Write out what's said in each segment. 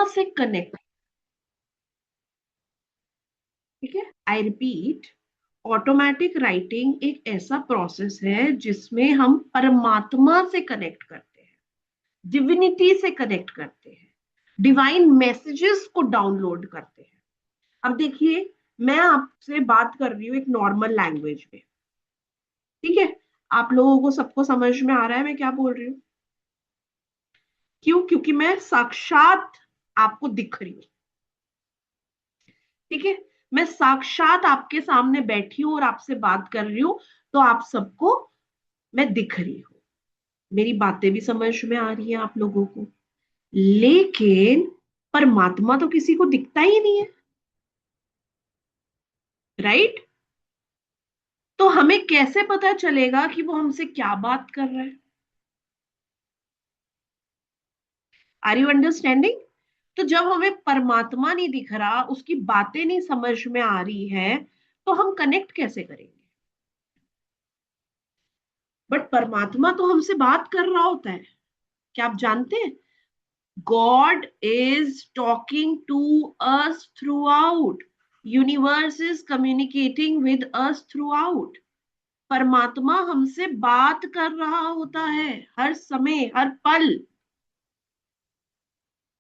से कनेक्ट। ठीक है, आई रिपीट, ऑटोमेटिक राइटिंग एक ऐसा प्रोसेस है जिसमें हम परमात्मा से कनेक्ट करते हैं, डिविनिटी से कनेक्ट करते हैं, डिवाइन मैसेजेस को डाउनलोड करते हैं। अब देखिए, मैं आपसे बात कर रही हूँ एक नॉर्मल लैंग्वेज में, ठीक है, आप लोगों को सबको समझ में आ रहा है मैं क्या बोल रही हूँ? क्यों? क्योंकि मैं साक्षात आपको दिख रही हूँ। ठीक है, मैं साक्षात आपके सामने बैठी हूं और आपसे बात कर रही हूं, तो आप सबको मैं दिख रही हूँ, मेरी बातें भी समझ में आ रही है आप लोगों को। लेकिन परमात्मा तो किसी को दिखता ही नहीं है, राइट? तो हमें कैसे पता चलेगा कि वो हमसे क्या बात कर रहा है? Are you understanding? तो जब हमें परमात्मा नहीं दिख रहा, उसकी बातें नहीं समझ में आ रही है, तो हम कनेक्ट कैसे करेंगे? बट परमात्मा तो हमसे बात कर रहा होता है, क्या आप जानते हैं? God is talking to us throughout. Universe is communicating with us throughout. परमात्मा हमसे बात कर रहा होता है हर समय, हर पल।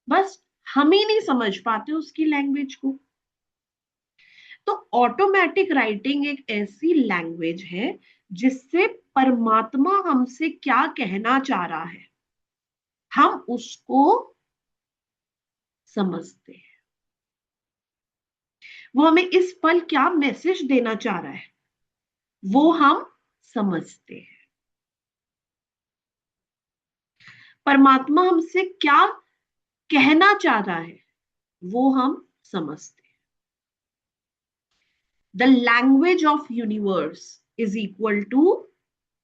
बस हम ही नहीं समझ पाते उसकी लैंग्वेज को। तो ऑटोमेटिक राइटिंग एक ऐसी लैंग्वेज है जिससे परमात्मा हमसे क्या कहना चाह रहा है, हम उसको समझते हैं। वो हमें इस पल क्या मैसेज देना चाह रहा है, वो हम समझते हैं। परमात्मा हमसे क्या कहना चाह रहा है, वो हम समझते हैं। The language of universe is equal to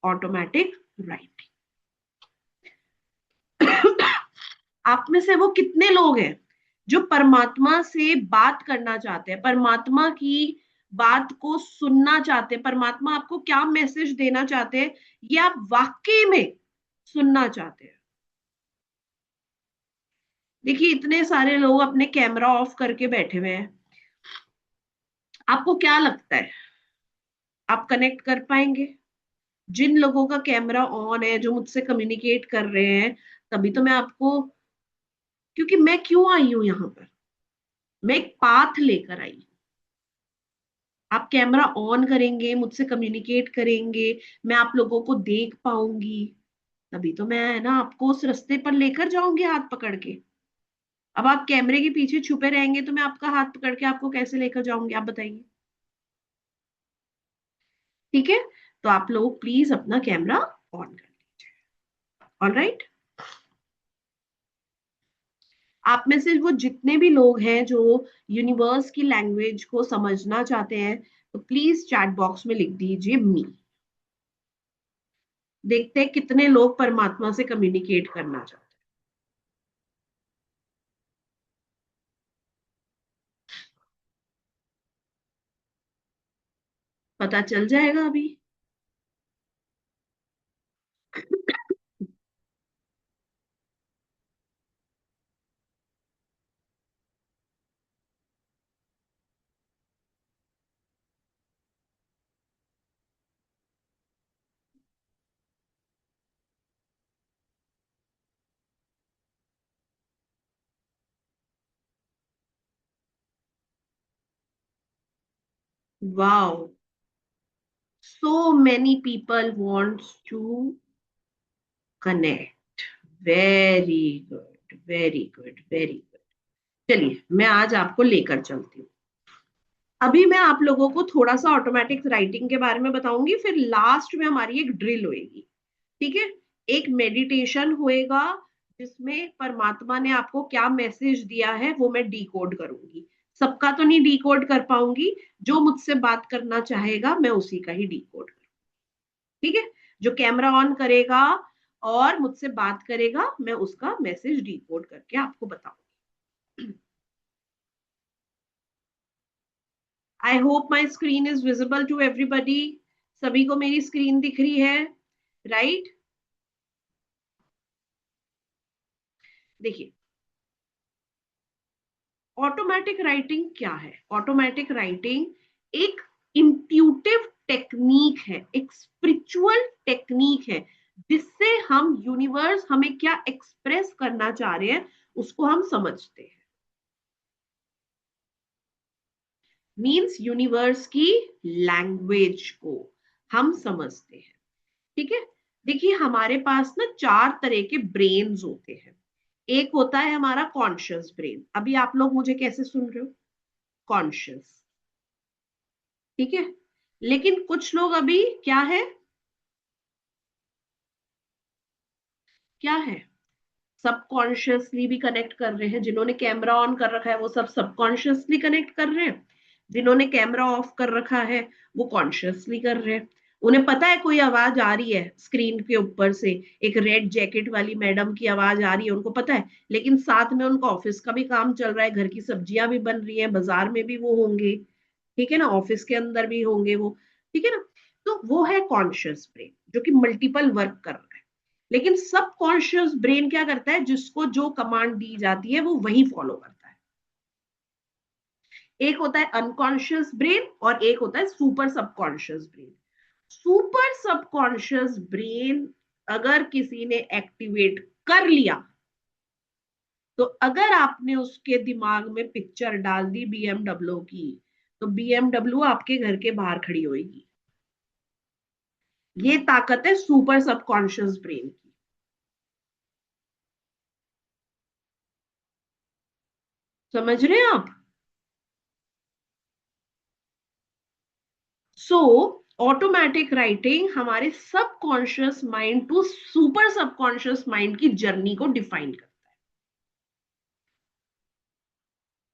automatic writing. आप में से वो कितने लोग हैं जो परमात्मा से बात करना चाहते हैं, परमात्मा की बात को सुनना चाहते हैं, परमात्मा आपको क्या मैसेज देना चाहते हैं, ये आप वाकई में सुनना चाहते हैं? देखिए, इतने सारे लोग अपने कैमरा ऑफ करके बैठे हुए हैं, आपको क्या लगता है आप कनेक्ट कर पाएंगे? जिन लोगों का कैमरा ऑन है, जो मुझसे कम्युनिकेट कर रहे हैं, तभी तो मैं आपको, क्योंकि मैं क्यों आई हूं यहाँ पर, मैं एक पाथ लेकर आई हूं। आप कैमरा ऑन करेंगे, मुझसे कम्युनिकेट करेंगे, मैं आप लोगों को देख पाऊंगी, तभी तो मैं है ना आपको उस रास्ते पर लेकर जाऊंगी हाथ पकड़ के। अब आप कैमरे के पीछे छुपे रहेंगे तो मैं आपका हाथ पकड़ के आपको कैसे लेकर जाऊंगी, आप बताइए? ठीक है, तो आप लोग प्लीज अपना कैमरा ऑन कर लीजिए। ऑल राइट, आप में से वो जितने भी लोग हैं जो यूनिवर्स की लैंग्वेज को समझना चाहते हैं, तो प्लीज चैट बॉक्स में लिख दीजिए मी। देखते हैं कितने लोग परमात्मा से कम्युनिकेट करना चाहते हैं। पता चल जाएगा अभी। Wow, so many people wants to connect. Very good, very good, very good. चलिए, मैं आज आपको लेकर चलती हूँ। अभी मैं आप लोगों को थोड़ा सा ऑटोमेटिक राइटिंग के बारे में बताऊंगी, फिर लास्ट में हमारी एक ड्रिल होएगी। ठीक है, एक मेडिटेशन होएगा जिसमें परमात्मा ने आपको क्या मैसेज दिया है वो मैं डिकोड करूंगी। सबका तो नहीं डिकोड कर पाऊंगी, जो मुझसे बात करना चाहेगा मैं उसी का ही डिकोड करूंगी। ठीक है, जो कैमरा ऑन करेगा और मुझसे बात करेगा, मैं उसका मैसेज डिकोड करके आपको बताऊंगी। I hope my screen is visible to everybody. सभी को मेरी स्क्रीन दिख रही है, राइट? देखिए, ऑटोमेटिक राइटिंग क्या है? ऑटोमेटिक राइटिंग एक इंट्यूटिव टेक्निक है, एक स्पिरिचुअल टेक्निक है, जिससे हम यूनिवर्स हमें क्या एक्सप्रेस करना चाह रहे हैं उसको हम समझते हैं। मीन्स यूनिवर्स की लैंग्वेज को हम समझते हैं। ठीक है, देखिए हमारे पास ना 4 तरह के ब्रेन्स होते हैं। एक होता है हमारा कॉन्शियस ब्रेन। अभी आप लोग मुझे कैसे सुन रहे हो? कॉन्शियस। ठीक है, लेकिन कुछ लोग अभी क्या है, क्या है, सबकॉन्शियसली भी कनेक्ट कर रहे हैं। जिन्होंने कैमरा ऑन कर रखा है वो सब सबकॉन्शियसली कनेक्ट कर रहे हैं। जिन्होंने कैमरा ऑफ कर रखा है वो कॉन्शियसली कर रहे हैं। उन्हें पता है कोई आवाज आ रही है स्क्रीन के ऊपर से, एक रेड जैकेट वाली मैडम की आवाज आ रही है, उनको पता है। लेकिन साथ में उनका ऑफिस का भी काम चल रहा है, घर की सब्जियां भी बन रही हैं, बाजार में भी वो होंगे, ठीक है ना, ऑफिस के अंदर भी होंगे वो, ठीक है ना। तो वो है कॉन्शियस ब्रेन जो कि मल्टीपल वर्क कर रहा है। लेकिन सब कॉन्शियस ब्रेन क्या करता है, जिसको जो कमांड दी जाती है वो वही फॉलो करता है। एक होता है अनकॉन्शियस ब्रेन और एक होता है super subconscious brain. Super subconscious brain अगर किसी ने एक्टिवेट कर लिया, तो अगर आपने उसके दिमाग में पिक्चर डाल दी बीएमडब्ल्यू की, तो बीएमडब्ल्यू आपके घर के बाहर खड़ी होगी। ये ताकत है सुपर सबकॉन्शियस ब्रेन की। समझ रहे हैं आप? सो ऑटोमेटिक राइटिंग हमारे subconscious mind to super subconscious mind की जर्नी को डिफाइन करता है।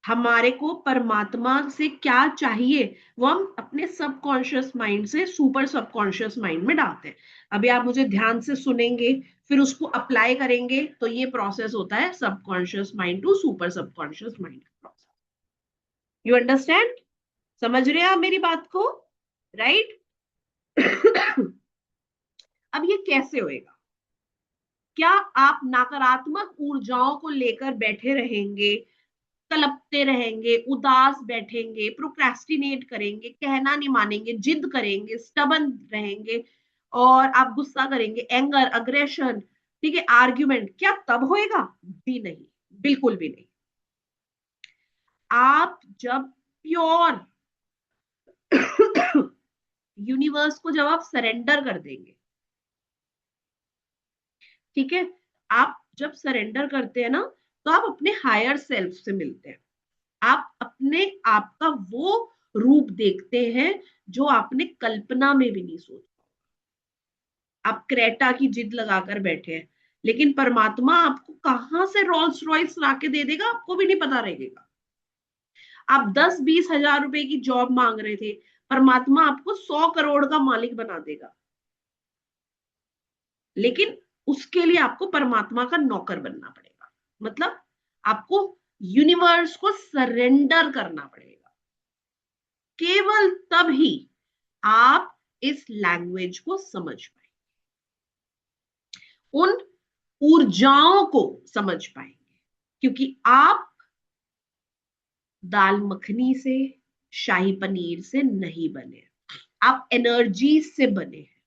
हमारे को परमात्मा से क्या चाहिए वो हम अपने सबकॉन्शियस माइंड से सुपर सबकॉन्शियस माइंड में डालते हैं। अभी आप मुझे ध्यान से सुनेंगे, फिर उसको अप्लाई करेंगे, तो ये प्रोसेस होता है subconscious mind to super subconscious mind का प्रोसेस। You understand? समझ रहे हैं आप मेरी बात को? राइट? अब ये कैसे होएगा? क्या आप नकारात्मक ऊर्जाओं को लेकर बैठे रहेंगे, तलपते रहेंगे, उदास बैठेंगे, प्रोक्रेस्टिनेट करेंगे, कहना नहीं मानेंगे, जिद करेंगे, स्टबन रहेंगे, और आप गुस्सा करेंगे, एंगर, अग्रेशन, ठीक है, आर्ग्यूमेंट, क्या तब होएगा? भी नहीं, बिल्कुल भी नहीं। आप जब प्योर यूनिवर्स को जब आप सरेंडर कर देंगे, ठीक है, आप जब सरेंडर करते हैं ना, तो आप अपने हायर सेल्फ से मिलते हैं। आप अपने आप का वो रूप देखते हैं जो आपने कल्पना में भी नहीं सोचा। आप क्रेटा की जिद लगाकर बैठे हैं, लेकिन परमात्मा आपको कहां से रोल्स रॉयस ला के दे देगा आपको भी नहीं पता रहेगा। आप 10-20 हजार रुपए की जॉब मांग रहे थे, परमात्मा आपको 100 करोड़ का मालिक बना देगा। लेकिन उसके लिए आपको परमात्मा का नौकर बनना पड़ेगा। मतलब आपको यूनिवर्स को सरेंडर करना पड़ेगा। केवल तब ही आप इस लैंग्वेज को समझ पाएंगे, उन ऊर्जाओं को समझ पाएंगे। क्योंकि आप दाल मखनी से, शाही पनीर से नहीं बने, आप एनर्जी से बने हैं।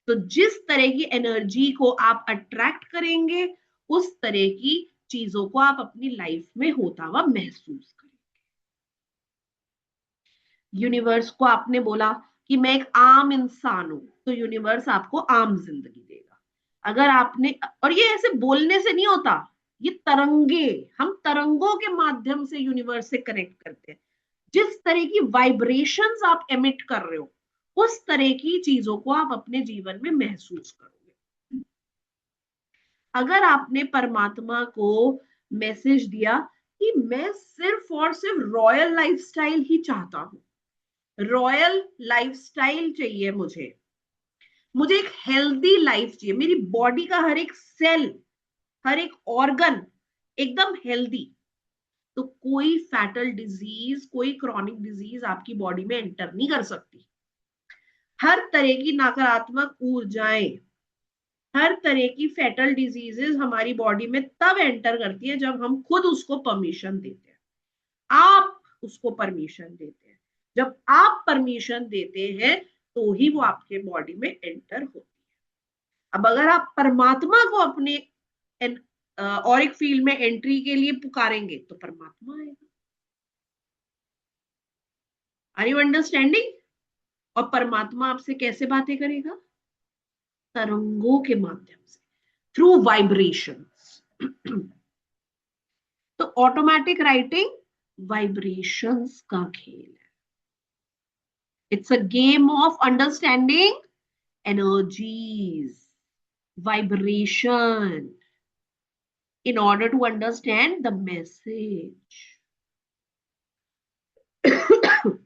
तो जिस तरह की एनर्जी को आप अट्रैक्ट करेंगे, उस तरह की चीजों को आप अपनी लाइफ में होता हुआ महसूस करेंगे। यूनिवर्स को आपने बोला कि मैं एक आम इंसान हूं, तो यूनिवर्स आपको आम जिंदगी देगा। अगर आपने, और ये ऐसे बोलने से नहीं होता, ये तरंगे, हम तरंगों के माध्यम से यूनिवर्स से कनेक्ट करते हैं। जिस तरह की वाइब्रेशंस आप एमिट कर रहे हो, उस तरह की चीजों को आप अपने जीवन में महसूस करोगे। अगर आपने परमात्मा को मैसेज दिया कि मैं सिर्फ और सिर्फ रॉयल लाइफस्टाइल ही चाहता हूं, रॉयल लाइफस्टाइल चाहिए मुझे, मुझे एक हेल्दी लाइफ चाहिए, मेरी बॉडी का हर एक सेल, हर एक ऑर्गन एकदम हेल्दी, तो कोई फैटल डिजीज, कोई क्रॉनिक डिजीज आपकी बॉडी में एंटर नहीं कर सकती। हर तरह की नकारात्मक ऊर्जाएं हर तरह की फैटल डिजीजेस हमारी बॉडी में तब एंटर करती है जब हम खुद उसको परमिशन देते हैं। आप उसको परमिशन देते हैं। जब आप परमिशन देते हैं तो ही वो आपके बॉडी में एंटर होती है। अब अगर आप परमात्मा को अपने और एक फील्ड में एंट्री के लिए पुकारेंगे तो परमात्मा आएगा। Are you understanding? और परमात्मा आपसे कैसे बातें करेगा? तरंगों के माध्यम से, थ्रू वाइब्रेशंस। तो ऑटोमेटिक राइटिंग वाइब्रेशंस का खेल है। It's a game of understanding energies, vibration, in order to understand the message.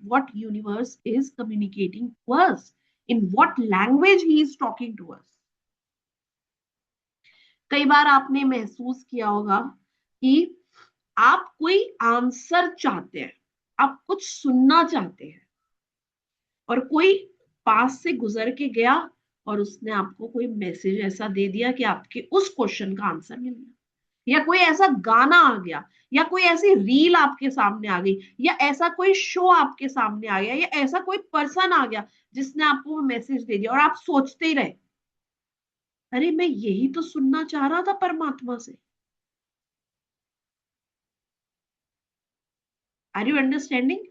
What universe is communicating to us, in what language he is talking to us. कई बार आपने महसूस किया होगा कि आप कोई आंसर चाहते हैं, आप कुछ सुनना चाहते हैं, और कोई पास से गुजर के गया और उसने आपको कोई मैसेज ऐसा दे दिया कि आपके उस क्वेश्चन का आंसर मिल गया, या कोई ऐसा गाना आ गया, या कोई ऐसी रील आपके सामने आ गई, या ऐसा कोई शो आपके सामने आ गया, या ऐसा कोई पर्सन आ गया जिसने आपको मैसेज दे दिया और आप सोचते ही रहे, अरे मैं यही तो सुनना चाह रहा था परमात्मा से। Are you understanding?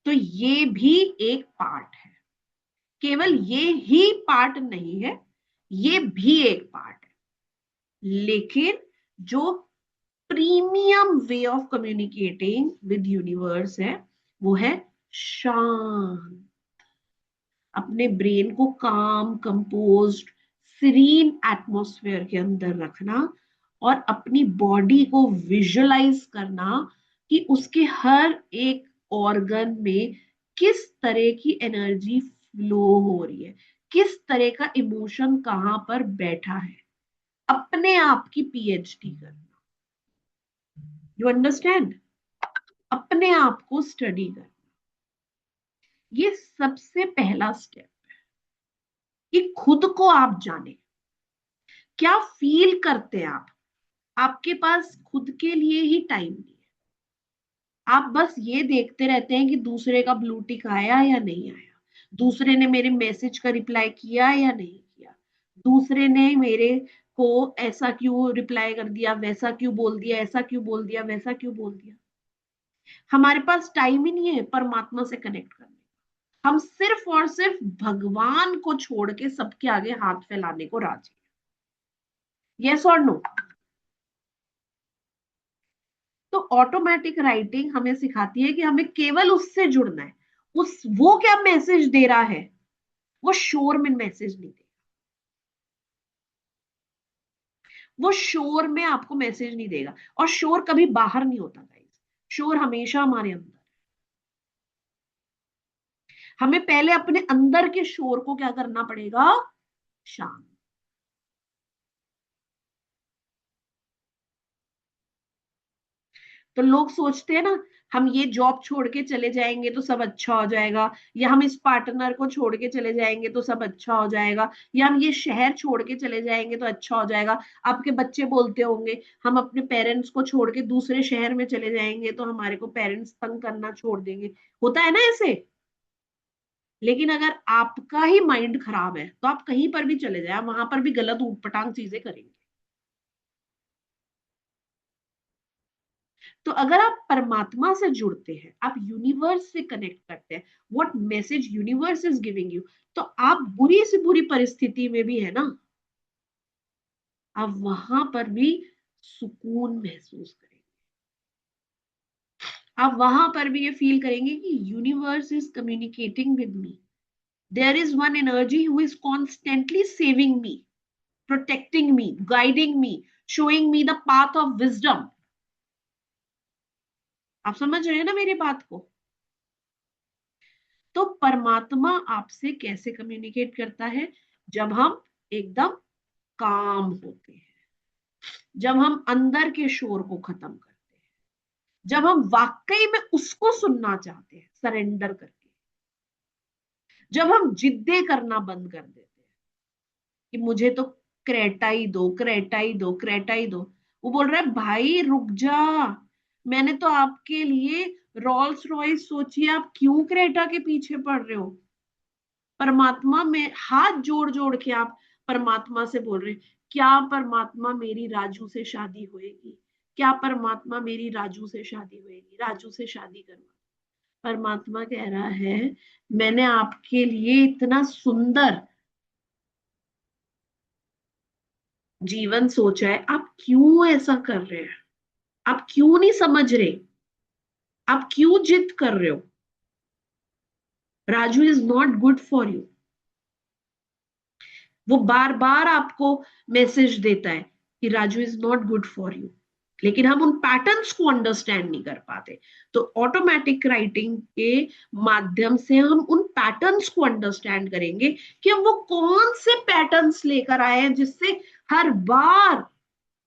तो ये भी एक पार्ट है, केवल ये ही पार्ट नहीं है, ये भी एक पार्ट है। लेकिन जो premium way of communicating with universe है वो है शांत, अपने ब्रेन को काम, कंपोज्ड, सीरीन एटमॉस्फेयर के अंदर रखना, और अपनी बॉडी को विजुअलाइज करना कि उसके हर एक ऑर्गन में किस तरह की एनर्जी फ्लो हो रही है, किस तरह का इमोशन कहां पर बैठा है, अपने आप की पीएचडी करना। You understand? अपने आप को स्टडी करना, ये सबसे पहला स्टेप है कि खुद को आप जाने, क्या फील करते हैं आप। आपके पास खुद के लिए ही टाइम नहीं है, आप बस ये देखते रहते हैं कि दूसरे का ब्लू टिक आया या नहीं आया, दूसरे ने मेरे मैसेज का रिप्लाई किया या नहीं किया, दूसरे ने मेरे को ऐसा क्यों रिप्लाई कर दिया, वैसा क्यों बोल दिया, ऐसा क्यों बोल दिया, वैसा क्यों बोल दिया। हमारे पास टाइम ही नहीं है परमात्मा से कनेक्ट करने। हम सिर्फ और सिर्फ भगवान को छोड़ के सबके आगे हाथ फैलाने को राजी हैं। यस और नो? तो ऑटोमेटिक राइटिंग हमें सिखाती है कि हमें केवल उससे जुड़ना है। उस वो क्या मैसेज दे रहा है, वो शोर में मैसेज नहीं देगा, वो शोर में आपको मैसेज नहीं देगा। और शोर कभी बाहर नहीं होता गाइस, शोर हमेशा हमारे अंदर। हमें पहले अपने अंदर के शोर को क्या करना पड़ेगा? शांत। तो लोग सोचते हैं ना, हम ये जॉब छोड़ के चले जाएंगे तो सब अच्छा हो जाएगा, या हम इस पार्टनर को छोड़ के चले जाएंगे तो सब अच्छा हो जाएगा, या हम ये शहर छोड़ के चले जाएंगे तो अच्छा हो जाएगा। आपके बच्चे बोलते होंगे, हम अपने पेरेंट्स को छोड़ के दूसरे शहर में चले जाएंगे तो हमारे को पेरेंट्स तंग करना छोड़ देंगे। होता है ना ऐसे? लेकिन अगर आपका ही माइंड खराब है तो आप कहीं पर भी चले जाए, वहां पर भी गलत ऊटपटांग चीजें करेंगे। तो अगर आप परमात्मा से जुड़ते हैं, आप यूनिवर्स से कनेक्ट करते हैं, what message universe is giving you, तो आप बुरी से बुरी परिस्थिति में भी है ना, आप वहां पर भी सुकून महसूस करेंगे। आप वहां पर भी ये फील करेंगे कि universe is communicating with me, there is one energy who is constantly saving me, protecting me, guiding me, showing me the path of wisdom. आप समझ रहे हैं ना मेरी बात को? तो परमात्मा आपसे कैसे कम्युनिकेट करता है? जब हम एकदम काम होते हैं, जब हम अंदर के शोर को खत्म करते हैं, जब हम वाकई में उसको सुनना चाहते हैं, सरेंडर करके, जब हम जिद्दे करना बंद कर देते हैं कि मुझे तो क्रेटा ही दो, क्रेटा ही दो, क्रेटा ही दो, वो बोल रहा है भाई रुक जा, मैंने तो आपके लिए रोल्स रॉयस सोची, आप क्यों क्रेटा के पीछे पड़ रहे हो? परमात्मा में हाथ जोड़ जोड़ के आप परमात्मा से बोल रहे हैं, क्या परमात्मा मेरी राजू से शादी होएगी? क्या परमात्मा मेरी राजू से शादी होएगी? राजू से शादी करवा। परमात्मा कह रहा है मैंने आपके लिए इतना सुंदर जीवन सोचा है, आप क्यों ऐसा कर रहे हैं? आप क्यों नहीं समझ रहे? आप क्यों जिद कर रहे हो? Raju is not good for you. वो बार बार आपको मैसेज देता है कि Raju is not good for you, लेकिन हम उन पैटर्न्स को अंडरस्टैंड नहीं कर पाते। तो ऑटोमेटिक राइटिंग के माध्यम से हम उन पैटर्न्स को अंडरस्टैंड करेंगे कि हम वो कौन से पैटर्न्स लेकर आए हैं जिससे हर बार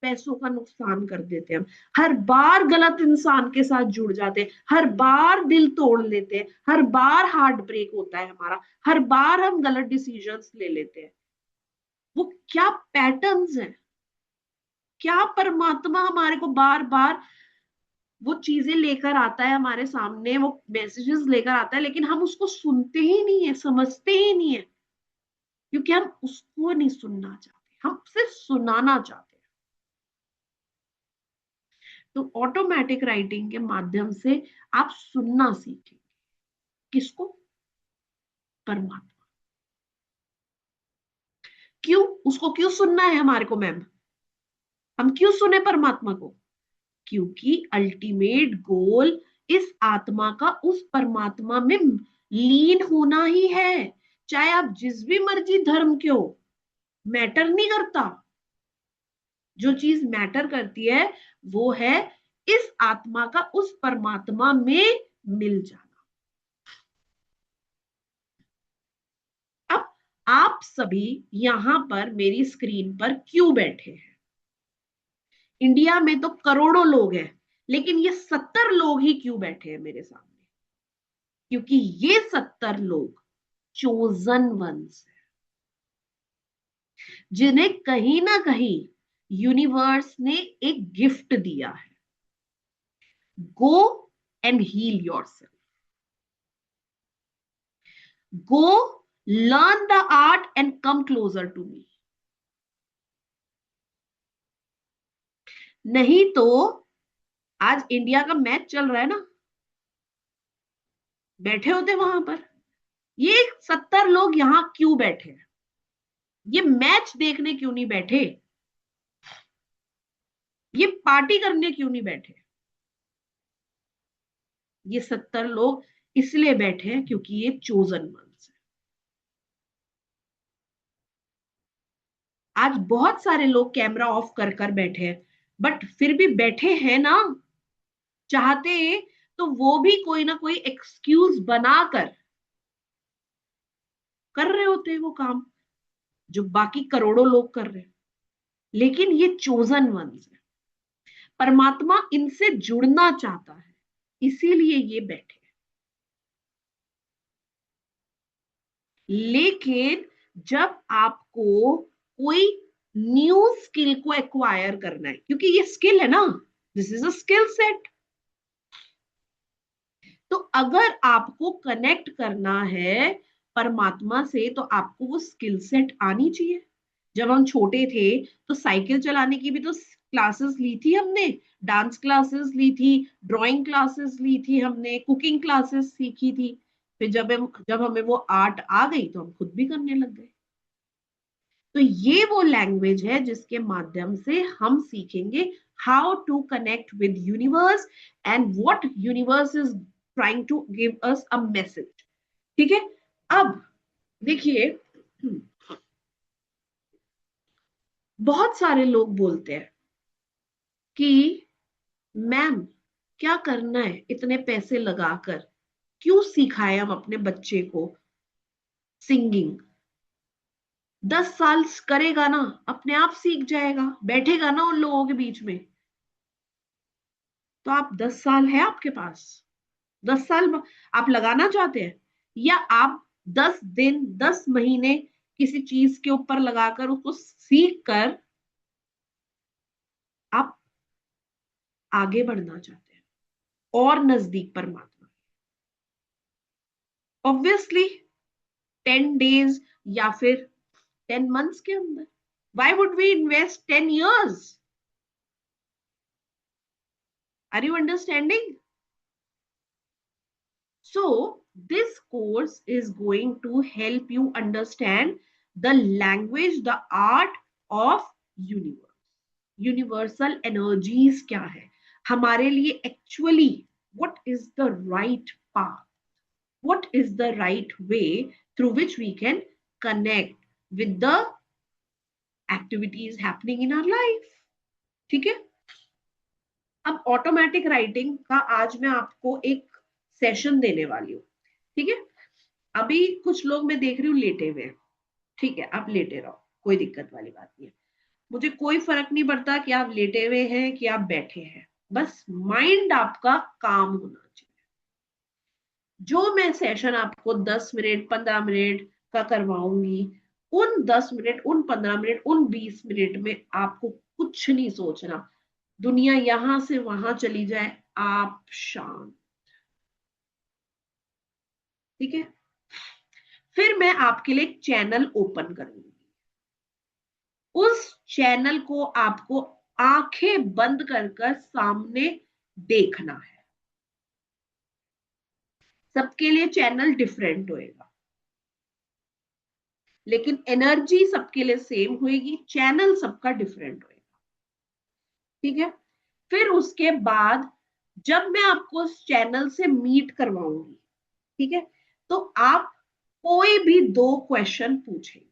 पैसों का नुकसान कर देते हैं, हम हर बार गलत इंसान के साथ जुड़ जाते हैं, हर बार दिल तोड़ लेते हैं, हर बार हार्ट ब्रेक होता है हमारा, हर बार हम गलत डिसीजंस ले लेते हैं। वो क्या पैटर्न्स हैं? क्या परमात्मा हमारे को बार बार वो चीजें लेकर आता है हमारे सामने, वो मैसेजेस लेकर आता है, लेकिन हम उसको सुनते ही नहीं है, समझते ही नहीं है, क्योंकि हम उसको नहीं सुनना चाहते, हम सिर्फ सुनाना चाहते हैं। तो ऑटोमेटिक राइटिंग के माध्यम से आप सुनना सीखेंगे। किसको? परमात्मा। क्यों? उसको क्यों सुनना है हमारे को मैम? हम क्यों सुने परमात्मा को? क्योंकि अल्टीमेट गोल इस आत्मा का उस परमात्मा में लीन होना ही है। चाहे आप जिस भी मर्जी धर्म के हो, मैटर नहीं करता। जो चीज मैटर करती है वो है इस आत्मा का उस परमात्मा में मिल जाना। अब आप सभी यहां पर मेरी स्क्रीन पर क्यों बैठे हैं? इंडिया में तो करोड़ों लोग हैं, लेकिन ये 70 लोग ही क्यों बैठे हैं मेरे सामने? क्योंकि ये 70 लोग चोजन वंस है, जिन्हें कहीं ना कहीं यूनिवर्स ने एक गिफ्ट दिया है। Go and heal yourself, go learn the art and come closer to me. नहीं तो आज इंडिया का मैच चल रहा है ना, बैठे होते वहां पर। ये 70 लोग यहां क्यों बैठे हैं? ये मैच देखने क्यों नहीं बैठे? ये पार्टी करने क्यों नहीं बैठे? ये 70 लोग इसलिए बैठे हैं क्योंकि ये चोजन वंस है। आज बहुत सारे लोग कैमरा ऑफ कर कर बैठे हैं, बट फिर भी बैठे हैं ना। चाहते तो वो भी कोई ना कोई एक्सक्यूज बनाकर कर रहे होते हैं वो काम जो बाकी करोड़ों लोग कर रहे हैं। लेकिन ये चोजन वंस है, परमात्मा इनसे जुड़ना चाहता है, इसीलिए ये बैठे। लेकिन जब आपको कोई न्यू स्किल को एक्वायर करना है, क्योंकि ये स्किल है ना, this is a skill set, तो अगर आपको कनेक्ट करना है परमात्मा से तो आपको वो स्किल सेट आनी चाहिए। जब हम छोटे थे तो साइकिल चलाने की भी तो क्लासेस ली थी हमने, डांस क्लासेस ली थी, ड्राइंग क्लासेस ली थी हमने, कुकिंग क्लासेस सीखी थी। फिर जब हमें वो आर्ट आ गई तो हम खुद भी करने लग गए। तो ये वो लैंग्वेज है जिसके माध्यम से हम सीखेंगे how to connect with universe and what universe is trying to give us a message. ठीक है? अब देखिए, बहुत सारे लोग बोलते हैं कि मैम क्या करना है इतने पैसे लगाकर, क्यों सिखाए हम अपने बच्चे को सिंगिंग? 10 साल करेगा ना, अपने आप सीख जाएगा, बैठेगा ना उन लोगों के बीच में। तो आप 10 साल है आपके पास, 10 साल आप लगाना चाहते हैं, या आप 10 दिन 10 महीने किसी चीज के ऊपर लगाकर उसको सीख कर आप आगे बढ़ना चाहते हैं और नजदीक परमात्मा। ऑब्वियसली 10 डेज या फिर 10 मंथ्स के अंदर। Why would we invest 10 years? Are you understanding? So this course is going to help you understand the language, the art of universe. Universal energies क्या है हमारे लिए, actually what is the right path, what is the right way through which we can connect with the activities happening in our life. ठीक है, अब automatic writing का आज मैं आपको एक सेशन देने वाली हूँ। ठीक है, अभी कुछ लोग मैं देख रही हूँ लेटे हुए हैं। ठीक है, आप लेटे रहो, कोई दिक्कत वाली बात नहीं है। मुझे कोई फर्क नहीं पड़ता कि आप लेटे हुए हैं कि आप बैठे हैं, बस माइंड आपका काम होना चाहिए। जो मैं सेशन आपको 10 मिनट 15 मिनट का करवाऊंगी, उन 10 मिनट उन 15 मिनट उन 20 मिनट में आपको कुछ नहीं सोचना। दुनिया यहां से वहां चली जाए, आप शांत। ठीक है, फिर मैं आपके लिए एक चैनल ओपन करूंगी। उस चैनल को आपको आंखें बंद कर कर सामने देखना है। सबके लिए चैनल डिफरेंट होएगा, लेकिन एनर्जी सबके लिए सेम होएगी, चैनल सबका डिफरेंट होएगा। ठीक है, फिर उसके बाद जब मैं आपको उस चैनल से मीट करवाऊंगी, ठीक है, तो आप कोई भी 2 क्वेश्चन पूछेंगे।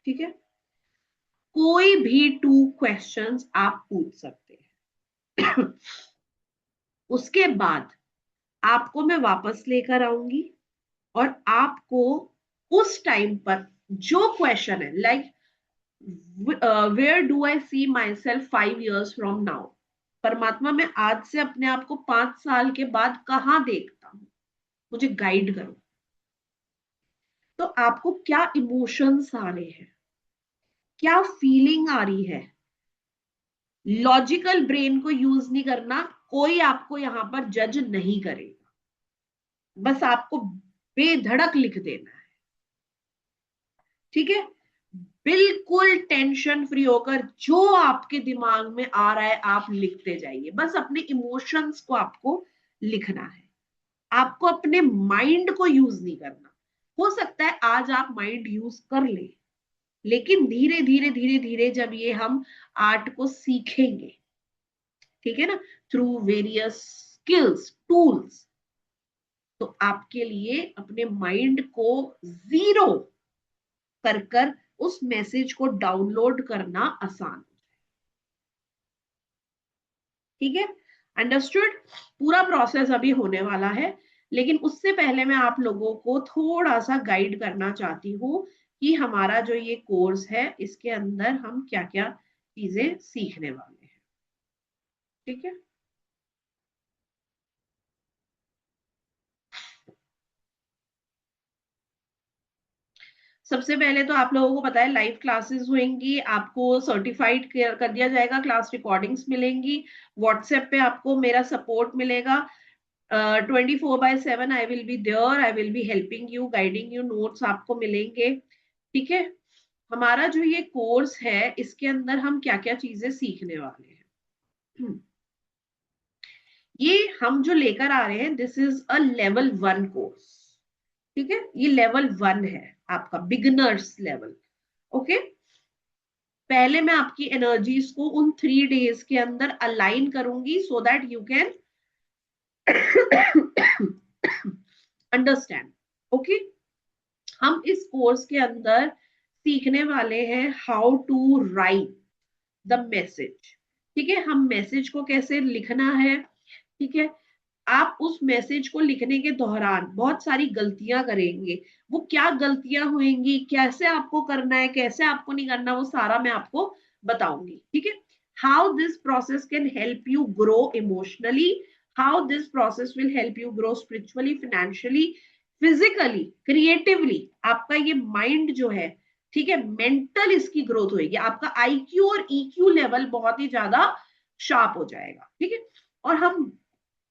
ठीक है, कोई भी 2 क्वेश्चंस आप पूछ सकते हैं। उसके बाद आपको मैं वापस लेकर आऊंगी और आपको उस टाइम पर जो क्वेश्चन है, like where do I see myself 5 years from now, परमात्मा मैं आज से अपने आप को 5 साल के बाद कहाँ देखता हूं, मुझे गाइड करो। तो आपको क्या इमोशंस आ रहे हैं, क्या फीलिंग आ रही है, लॉजिकल ब्रेन को यूज नहीं करना। कोई आपको यहां पर जज नहीं करेगा, बस आपको बेधड़क लिख देना है। ठीक है, बिल्कुल टेंशन फ्री होकर जो आपके दिमाग में आ रहा है आप लिखते जाइए। बस अपने इमोशंस को आपको लिखना है, आपको अपने माइंड को यूज नहीं करना। हो सकता है आज आप माइंड यूज कर ले, लेकिन धीरे धीरे धीरे धीरे जब ये हम आर्ट को सीखेंगे, ठीक है ना, थ्रू वेरियस स्किल्स टूल्स, तो आपके लिए अपने माइंड को जीरो कर कर उस मैसेज को डाउनलोड करना आसान हो जाए। ठीक है, अंडरस्टूड? पूरा प्रोसेस अभी होने वाला है, लेकिन उससे पहले मैं आप लोगों को थोड़ा सा गाइड करना चाहती हूँ कि हमारा जो ये कोर्स है इसके अंदर हम क्या क्या चीजें सीखने वाले हैं। ठीक है, सबसे पहले तो आप लोगों को पता है लाइव क्लासेस होंगी, आपको सर्टिफाइड कर दिया जाएगा, क्लास रिकॉर्डिंग्स मिलेंगी, व्हाट्सएप पे आपको मेरा सपोर्ट मिलेगा। 24/7 I will be there, I will be helping you, guiding you, notes आपको मिलेंगे। ठीक है, हमारा जो ये कोर्स है इसके अंदर हम क्या क्या चीजें सीखने वाले हैं, ये हम जो लेकर आ रहे हैं, this is a level 1 course. ठीक है, ये लेवल 1 है आपका, बिगिनर्स लेवल। ओके, पहले मैं आपकी एनर्जीज को उन 3 डेज के अंदर अलाइन करूंगी so that you can understand. Okay, हम इस कोर्स के अंदर सीखने वाले हैं how to write the message. ठीक है, हम मैसेज को कैसे लिखना है। ठीक है, आप उस मैसेज को लिखने के दौरान बहुत सारी गलतियां करेंगे, वो क्या गलतियां होंगी, कैसे आपको करना है, कैसे आपको नहीं करना, वो सारा मैं आपको बताऊंगी। ठीक है, how this process can help you grow emotionally, how this process will help you grow spiritually, financially, physically, creatively. आपका ये माइंड जो है, ठीक है, मेंटल इसकी ग्रोथ होगी, आपका आईक्यू और ईक्यू लेवल बहुत ही ज्यादा शार्प हो जाएगा, ठीक है। और हम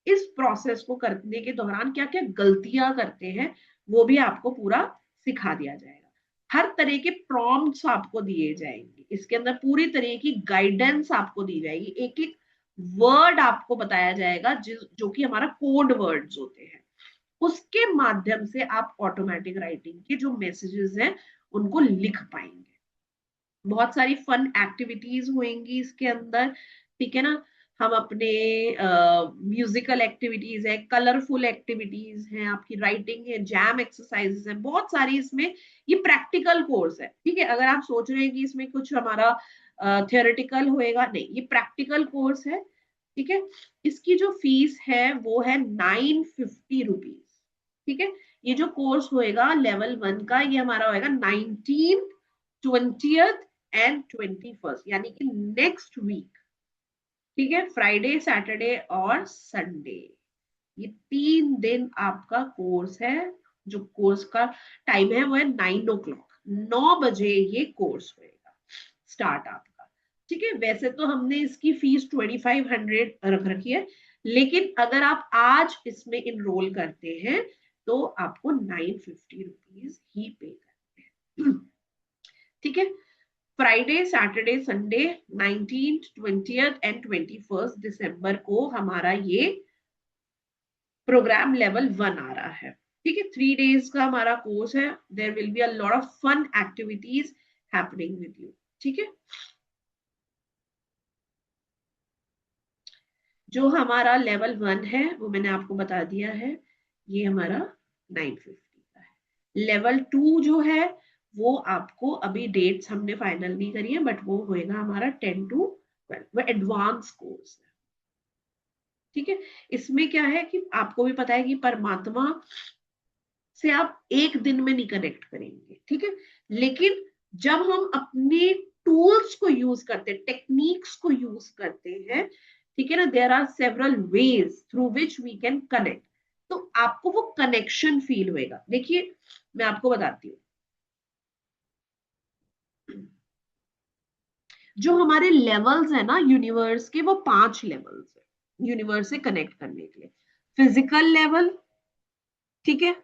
इस प्रोसेस को करने के दौरान क्या क्या गलतियां करते हैं वो भी आपको पूरा सिखा दिया जाएगा। हर तरह के प्रॉम्प्ट्स आपको दिए जाएंगे, इसके अंदर पूरी तरह की गाइडेंस आपको दी जाएगी, एक एक वर्ड आपको बताया जाएगा जो कि हमारा कोड वर्ड्स होते हैं, उसके माध्यम से आप ऑटोमेटिक राइटिंग के जो मैसेजेस हैं उनको लिख पाएंगे। बहुत सारी फन एक्टिविटीज होंगी इसके अंदर, ठीक है ना। हम अपने म्यूजिकल एक्टिविटीज है, कलरफुल एक्टिविटीज हैं, आपकी राइटिंग है, जैम एक्सरसाइजेस है, बहुत सारी इसमें। ये प्रैक्टिकल कोर्स है, ठीक है। अगर आप सोच रहे हैं कि इसमें कुछ हमारा थियोरेटिकल होएगा, नहीं, ये प्रैक्टिकल कोर्स है, ठीक है। इसकी जो फीस है वो है 950 रुपीज, ठीक है। ये जो कोर्स होएगा लेवल 1 का, ये हमारा होएगा 19, 20th एंड 21st, यानी कि नेक्स्ट वीक, ठीक है। फ्राइडे, सैटरडे और संडे, ये 3 दिन आपका कोर्स है। जो कोर्स का टाइम है वो है 9 o'clock, 9 बजे ये कोर्स होएगा स्टार्ट आपका, ठीक है। वैसे तो हमने इसकी फीस 2500 रख रखी है, लेकिन अगर आप आज इसमें इनरोल करते हैं तो आपको 950 रुपीज ही पे करते हैं, ठीक है। Friday, Saturday, Sunday, 19th, 20th and 21st दिसंबर को हमारा ये प्रोग्राम लेवल 1 आ रहा है, ठीक है। 3 days का हमारा कोर्स है, there will be a lot of fun activities happening with you, ठीक है। जो हमारा लेवल 1 है वो मैंने आपको बता दिया है, ये हमारा 950 का है। लेवल 2 जो है वो आपको अभी डेट्स हमने फाइनल नहीं करी है, बट वो होएगा हमारा 10 to 12, वो एडवांस कोर्स है, ठीक है। इसमें क्या है कि आपको भी पता है कि परमात्मा से आप एक दिन में नहीं कनेक्ट करेंगे, ठीक है। लेकिन जब हम अपने टूल्स को यूज करते हैं, टेक्निक्स को यूज करते हैं, ठीक है ना, there are several ways through which we can connect, तो आपको वो कनेक्शन फील होएगा। देखिए, मैं आपको बताती हूँ, जो हमारे लेवल्स है ना यूनिवर्स के, वो 5 लेवल्स है यूनिवर्स से कनेक्ट करने के लिए। फिजिकल लेवल, ठीक है,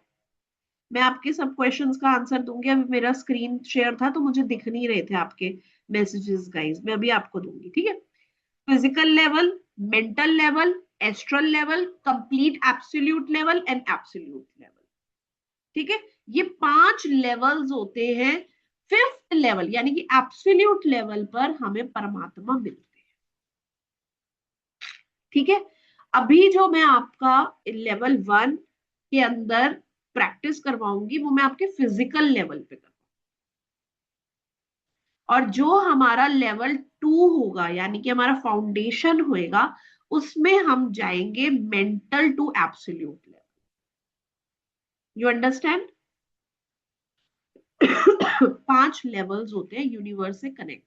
मैं आपके सब क्वेश्चंस का आंसर दूंगी। अभी मेरा स्क्रीन शेयर था तो मुझे दिख नहीं रहे थे आपके मैसेजेस गाइस, मैं अभी आपको दूंगी, ठीक है। Physical level, mental level, astral level, complete absolute level and absolute level, ठीक है। ये 5 लेवल्स होते हैं। फिफ्थ लेवल यानी कि एब्सोल्यूट लेवल पर हमें परमात्मा मिलते हैं, ठीक है। अभी जो मैं आपका लेवल 1 के अंदर प्रैक्टिस करवाऊंगी वो मैं आपके फिजिकल लेवल पे करवाऊंगी, और जो हमारा लेवल 2 होगा यानी कि हमारा फाउंडेशन होएगा, उसमें हम जाएंगे mental to absolute level. You understand? 5 levels होते हैं यूनिवर्स से connect: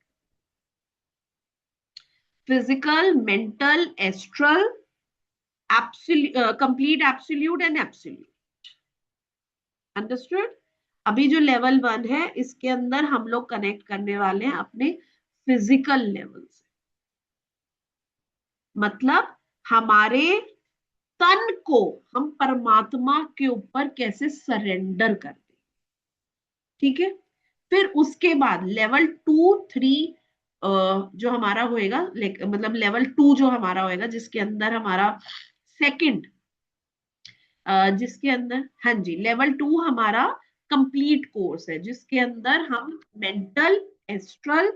physical, mental, astral, complete absolute and absolute. Understood? अभी जो लेवल 1 है इसके अंदर हम लोग कनेक्ट करने वाले हैं अपने फिजिकल लेवल से, मतलब हमारे तन को हम परमात्मा के ऊपर कैसे सरेंडर कर दें, ठीक है। फिर उसके बाद लेवल 2, 3 जो हमारा होएगा, मतलब लेवल 2 जो हमारा होएगा जिसके अंदर हमारा सेकंड, जिसके अंदर, हाँ जी, लेवल 2 हमारा कंप्लीट कोर्स है जिसके अंदर हम mental, astral,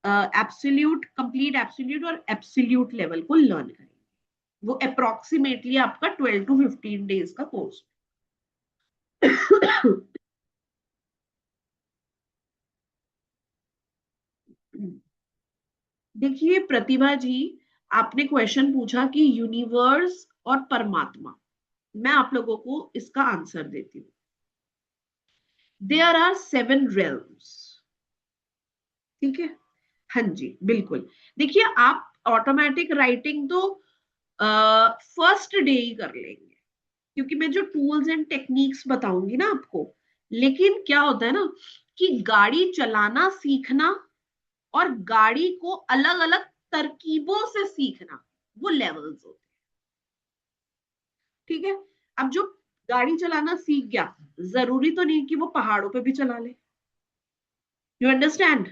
absolute, complete absolute और एब्सोल्यूट लेवल को लर्न करेंगे। वो अप्रोक्सीमेटली आपका 12 to 15 days का कोर्स। देखिए प्रतिभा जी, आपने क्वेश्चन पूछा कि यूनिवर्स और परमात्मा, मैं आप लोगों को इसका आंसर देती हूँ। देयर आर 7 realms, ठीक है। हाँ जी बिल्कुल। देखिए, आप ऑटोमेटिक राइटिंग तो फर्स्ट डे ही कर लेंगे, क्योंकि मैं जो टूल्स एंड टेक्निक्स बताऊंगी ना आपको। लेकिन क्या होता है ना कि गाड़ी चलाना सीखना और गाड़ी को अलग अलग तरकीबों से सीखना, वो लेवल्स होते हैं। ठीक है। अब जो गाड़ी चलाना सीख गया, जरूरी तो नहीं कि वो पहाड़ों पे भी चला ले। You understand?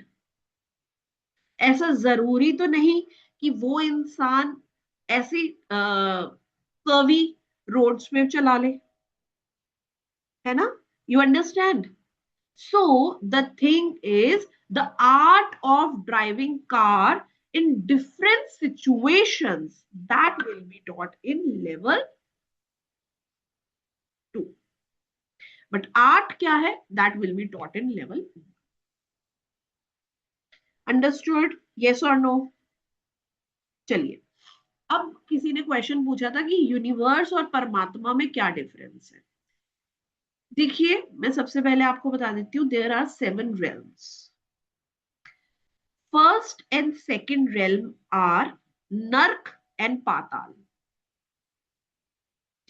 ऐसा जरूरी तो नहीं कि वो इंसान ऐसी कर्वी रोड्स में चला ले, है ना? You understand? So the thing is, the art of driving car in different situations, that will be taught in level 2. But art क्या है? That will be taught in level 1. Understood? Yes or no? चलिए, अब किसी ने question पूछा था कि universe और परमात्मा में क्या डिफरेंस है। देखिए, मैं सबसे पहले आपको बता देती हूँ, there are 7 realms. First and second realm are narak and patal.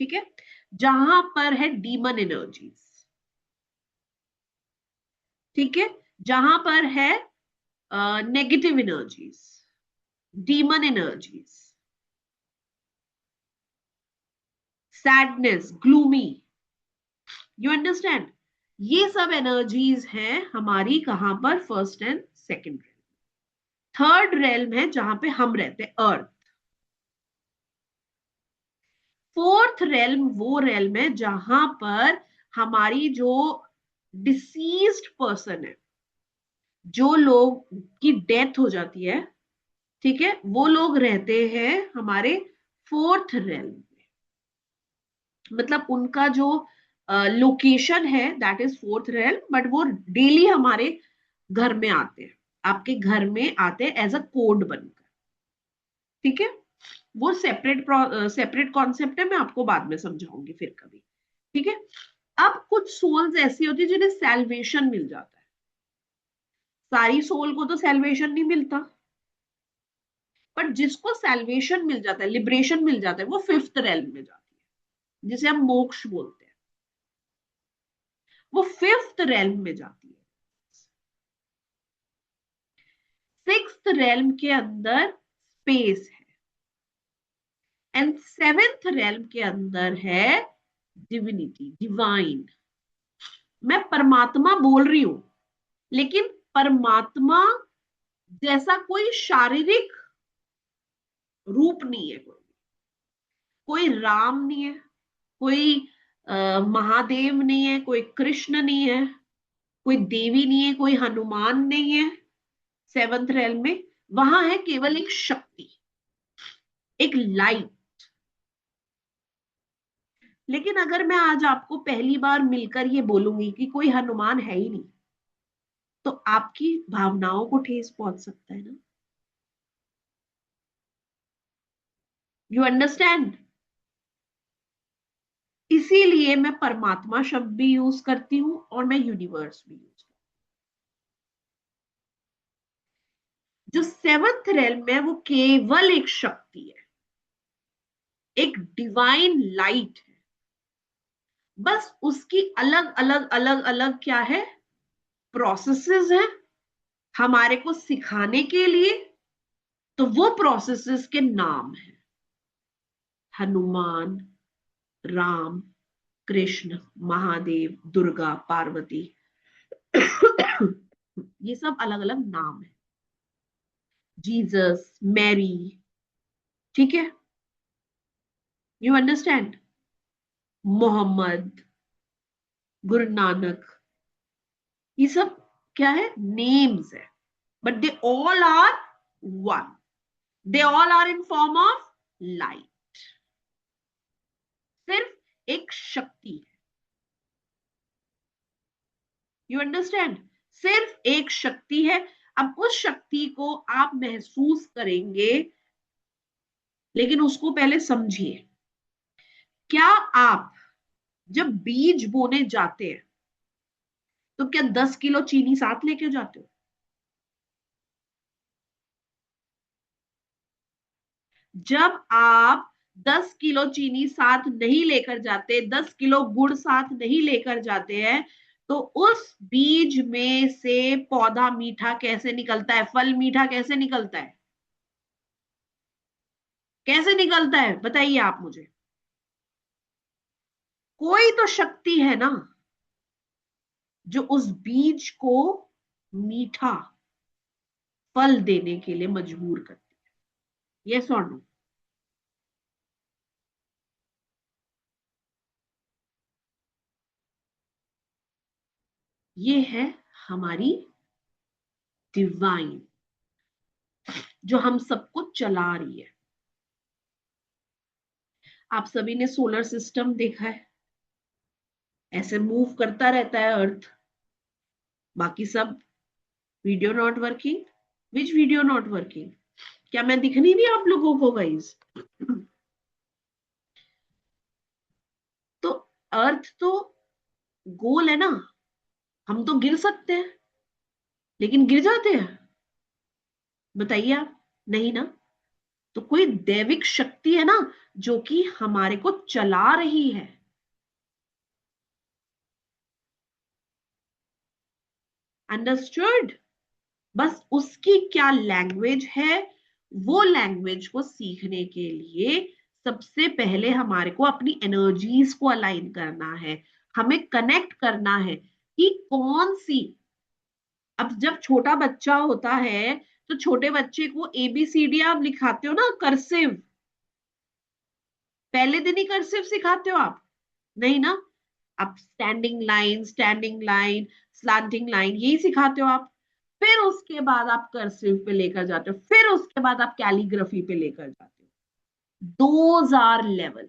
ठीक है, जहां पर है डीमन एनर्जीज। ठीक है, जहां पर है negative energies, demon energies, sadness, gloomy. You understand? ये सब एनर्जीज हैं हमारी, कहां पर? First and second realm. Third realm है जहां पे हम रहते हैं, अर्थ। फोर्थ रेल्म वो रेल्म है जहां पर हमारी जो डिसीज्ड पर्सन है, जो लोग की डेथ हो जाती है, ठीक है, वो लोग रहते हैं हमारे फोर्थ रेल्म में। मतलब उनका जो लोकेशन है that is fourth realm, but वो डेली हमारे घर में आते हैं, आपके घर में आते हैं एज अ कोड बनकर। ठीक है, वो सेपरेट कॉन्सेप्ट है, मैं आपको बाद में समझाऊंगी फिर कभी। ठीक है। अब कुछ सोल्स ऐसी होती है जिन्हें सैल्वेशन मिल जाता है। सारी सोल को तो सैल्वेशन नहीं मिलता, पर जिसको सैल्वेशन मिल जाता है, लिबरेशन मिल जाता है, वो फिफ्थ रेल्म में जाती है, जिसे हम मोक्ष बोलते हैं। वो फिफ्थ रेल्म में जाती है। सिक्स्थ रेल्म के अंदर स्पेस है, एंड सेवेंथ रेल्म के अंदर है डिविनिटी, डिवाइन। मैं परमात्मा बोल रही हूं, लेकिन परमात्मा जैसा कोई शारीरिक रूप नहीं है। कोई राम नहीं है, कोई महादेव नहीं है, कोई कृष्ण नहीं है, कोई देवी नहीं है, कोई हनुमान नहीं है। सेवंथ रेल में वहां है केवल एक शक्ति, एक लाइट। लेकिन अगर मैं आज आपको पहली बार मिलकर ये बोलूंगी कि कोई हनुमान है ही नहीं, तो आपकी भावनाओं को ठेस पहुंच सकता है ना। You understand? इसीलिए मैं परमात्मा शब्द भी यूज करती हूं और मैं यूनिवर्स भी यूज करती हूं। जो सेवंथ रेल में वो केवल एक शक्ति है, एक डिवाइन लाइट है। बस उसकी अलग अलग अलग अलग क्या है, प्रोसेसेस है हमारे को सिखाने के लिए। तो वो प्रोसेसेस के नाम है हनुमान, राम, कृष्ण, महादेव, दुर्गा, पार्वती। ये सब अलग अलग नाम है। Jesus, Mary. ठीक है, यू अंडरस्टैंड? मोहम्मद, गुरु नानक, ये सब क्या है? नेम्स है, but they all are one. They all are in form of light. सिर्फ एक शक्ति है। You understand? सिर्फ एक शक्ति है। अब उस शक्ति को आप महसूस करेंगे, लेकिन उसको पहले समझिए। क्या आप जब बीज बोने जाते हैं तो क्या 10 किलो चीनी साथ लेके जाते हो? जब आप 10 किलो चीनी साथ नहीं लेकर जाते, 10 किलो गुड़ साथ नहीं लेकर जाते हैं, तो उस बीज में से पौधा मीठा कैसे निकलता है, फल मीठा कैसे निकलता है? कैसे निकलता है बताइए आप मुझे। कोई तो शक्ति है ना जो उस बीज को मीठा फल देने के लिए मजबूर करती है। यस और नो? ये है हमारी डिवाइन, जो हम सबको चला रही है। आप सभी ने सोलर सिस्टम देखा है, ऐसे मूव करता रहता है अर्थ। बाकी सब video not working. Which video not working? क्या मैं दिख नहीं रही आप लोगों को गाइस? तो अर्थ तो गोल है ना, हम तो गिर सकते हैं, लेकिन गिर जाते हैं? बताइए आप। नहीं ना। तो कोई दैविक शक्ति है ना जो कि हमारे को चला रही है। अंडरस्टूड? बस उसकी क्या लैंग्वेज है, वो लैंग्वेज को सीखने के लिए सबसे पहले हमारे को अपनी एनर्जीज को अलाइन करना है, हमें कनेक्ट करना है कि कौन सी। अब जब छोटा बच्चा होता है तो छोटे बच्चे को एबीसीडी आप लिखाते हो ना कर्सिव, पहले दिन ही कर्सिव सिखाते हो आप? नहीं ना। आप स्टैंडिंग लाइन, स्लैंटिंग लाइन यही सिखाते हो आप। फिर उसके बाद आप कर्सिव पे लेकर जाते हो, फिर उसके बाद आप कैलीग्राफी पे लेकर जाते हो। Those are level.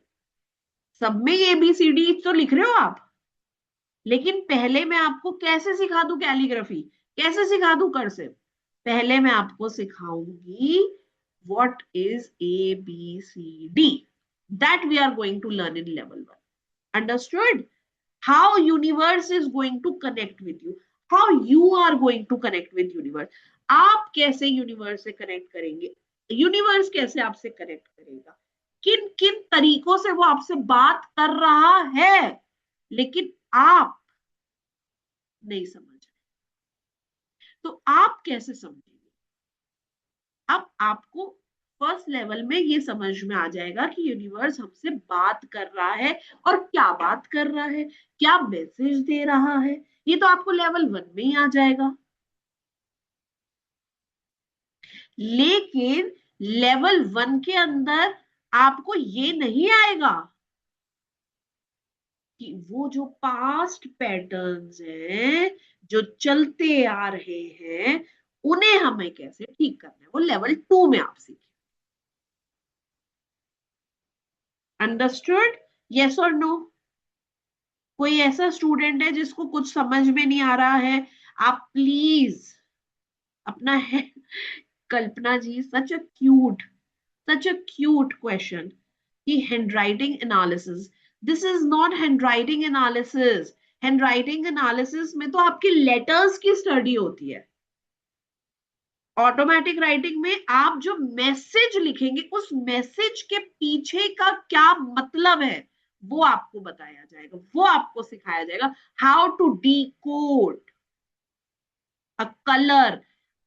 सब में एबीसीडी तो लिख रहे हो आप, लेकिन पहले मैं आपको कैसे सिखा दूं कैलीग्राफी, कैसे सिखा दूं कर्सिव? पहले मैं आपको सिखाऊंगी what is A B C D, that we are going to learn in level 1। Understood? how universe is going to connect with you, how you are going to connect with universe। आप कैसे universe से connect करेंगे, universe कैसे आपसे connect करेगा, किन किन तरीकों से वो आपसे बात कर रहा है, लेकिन आप नहीं समझ रहे, तो आप कैसे समझेंगे? अब आपको फर्स्ट लेवल में ये समझ में आ जाएगा कि यूनिवर्स हमसे बात कर रहा है, और क्या बात कर रहा है, क्या मैसेज दे रहा है, ये तो आपको लेवल 1 में ही आ जाएगा। लेकिन लेवल 1 के अंदर आपको ये नहीं आएगा कि वो जो पास्ट पैटर्न्स हैं जो चलते आ रहे हैं उन्हें हमें कैसे ठीक करना है, वो लेवल 2 में आप सीखें। अंडरस्टूड? यस और नो? कोई ऐसा स्टूडेंट है जिसको कुछ समझ में नहीं आ रहा है? आप प्लीज अपना है। कल्पना जी, सच अ क्यूट क्वेश्चन कि handwriting analysis. This is not handwriting analysis. Handwriting analysis में तो आपकी लेटर्स की स्टडी होती है। ऑटोमेटिक राइटिंग में आप जो मैसेज लिखेंगे उस मैसेज के पीछे का क्या मतलब है वो आपको बताया जाएगा, वो आपको सिखाया जाएगा। How to decode a colour,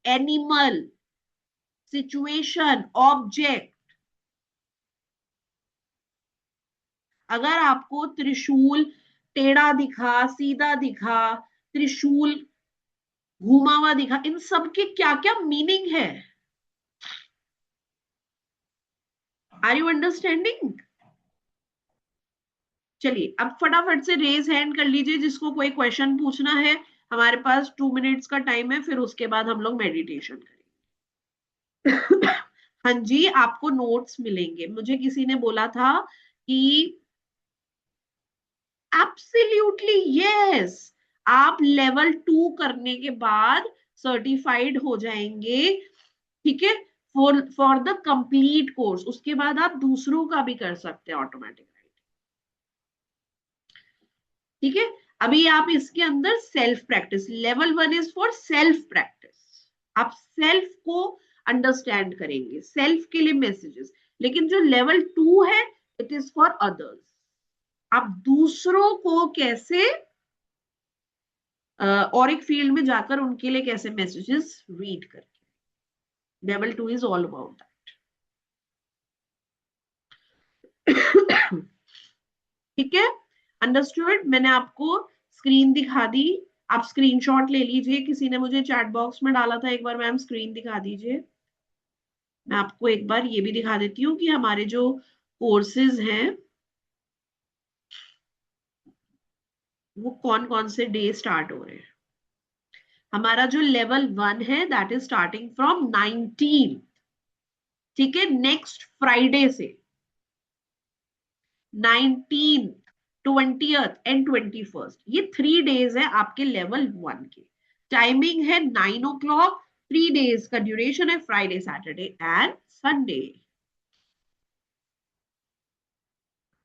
animal, situation, object. अगर आपको त्रिशूल टेढ़ा दिखा, सीधा दिखा, त्रिशूल घुमा हुआ दिखा, इन सब के क्या क्या मीनिंग है? Are you understanding? चलिए अब फटाफट से रेज हैंड कर लीजिए जिसको कोई क्वेश्चन पूछना है। हमारे पास 2 मिनट्स का टाइम है, फिर उसके बाद हम लोग मेडिटेशन करेंगे। हाँ जी, आपको नोट्स मिलेंगे। मुझे किसी ने बोला था कि एब्सोल्युटली यस, आप लेवल 2 करने के बाद सर्टिफाइड हो जाएंगे, ठीक है, फॉर द कंप्लीट कोर्स। उसके बाद आप दूसरों का भी कर सकते हैं ऑटोमेटिक। ठीक है। अभी आप इसके अंदर self practice, level 1 is for self practice. आप सेल्फ को अंडरस्टैंड करेंगे, सेल्फ के लिए मैसेजेस। लेकिन जो लेवल 2 है इट इज फॉर अदर्स। आप दूसरों को कैसे और एक फील्ड में जाकर उनके लिए कैसे मैसेजेस रीड करके, level 2 is all about that. ठीक है, अंडरस्टूड। मैंने आपको स्क्रीन दिखा दी, आप स्क्रीनशॉट ले लीजिए। किसी ने मुझे चैट बॉक्स में डाला था एक बार, मैम स्क्रीन दिखा दीजिए। मैं आपको एक बार ये भी दिखा देती हूँ कि हमारे जो कोर्सेज हैं वो कौन कौन से डे स्टार्ट हो रहे हैं। हमारा जो लेवल 1 है दैट इज स्टार्टिंग फ्रॉम 19, ठीक है, नेक्स्ट फ्राइडे से 19, 20th एंड 21st, ये 3 डेज है आपके लेवल 1 के। टाइमिंग है 9 o'clock। 3 डेज का ड्यूरेशन है, Friday Saturday and Sunday.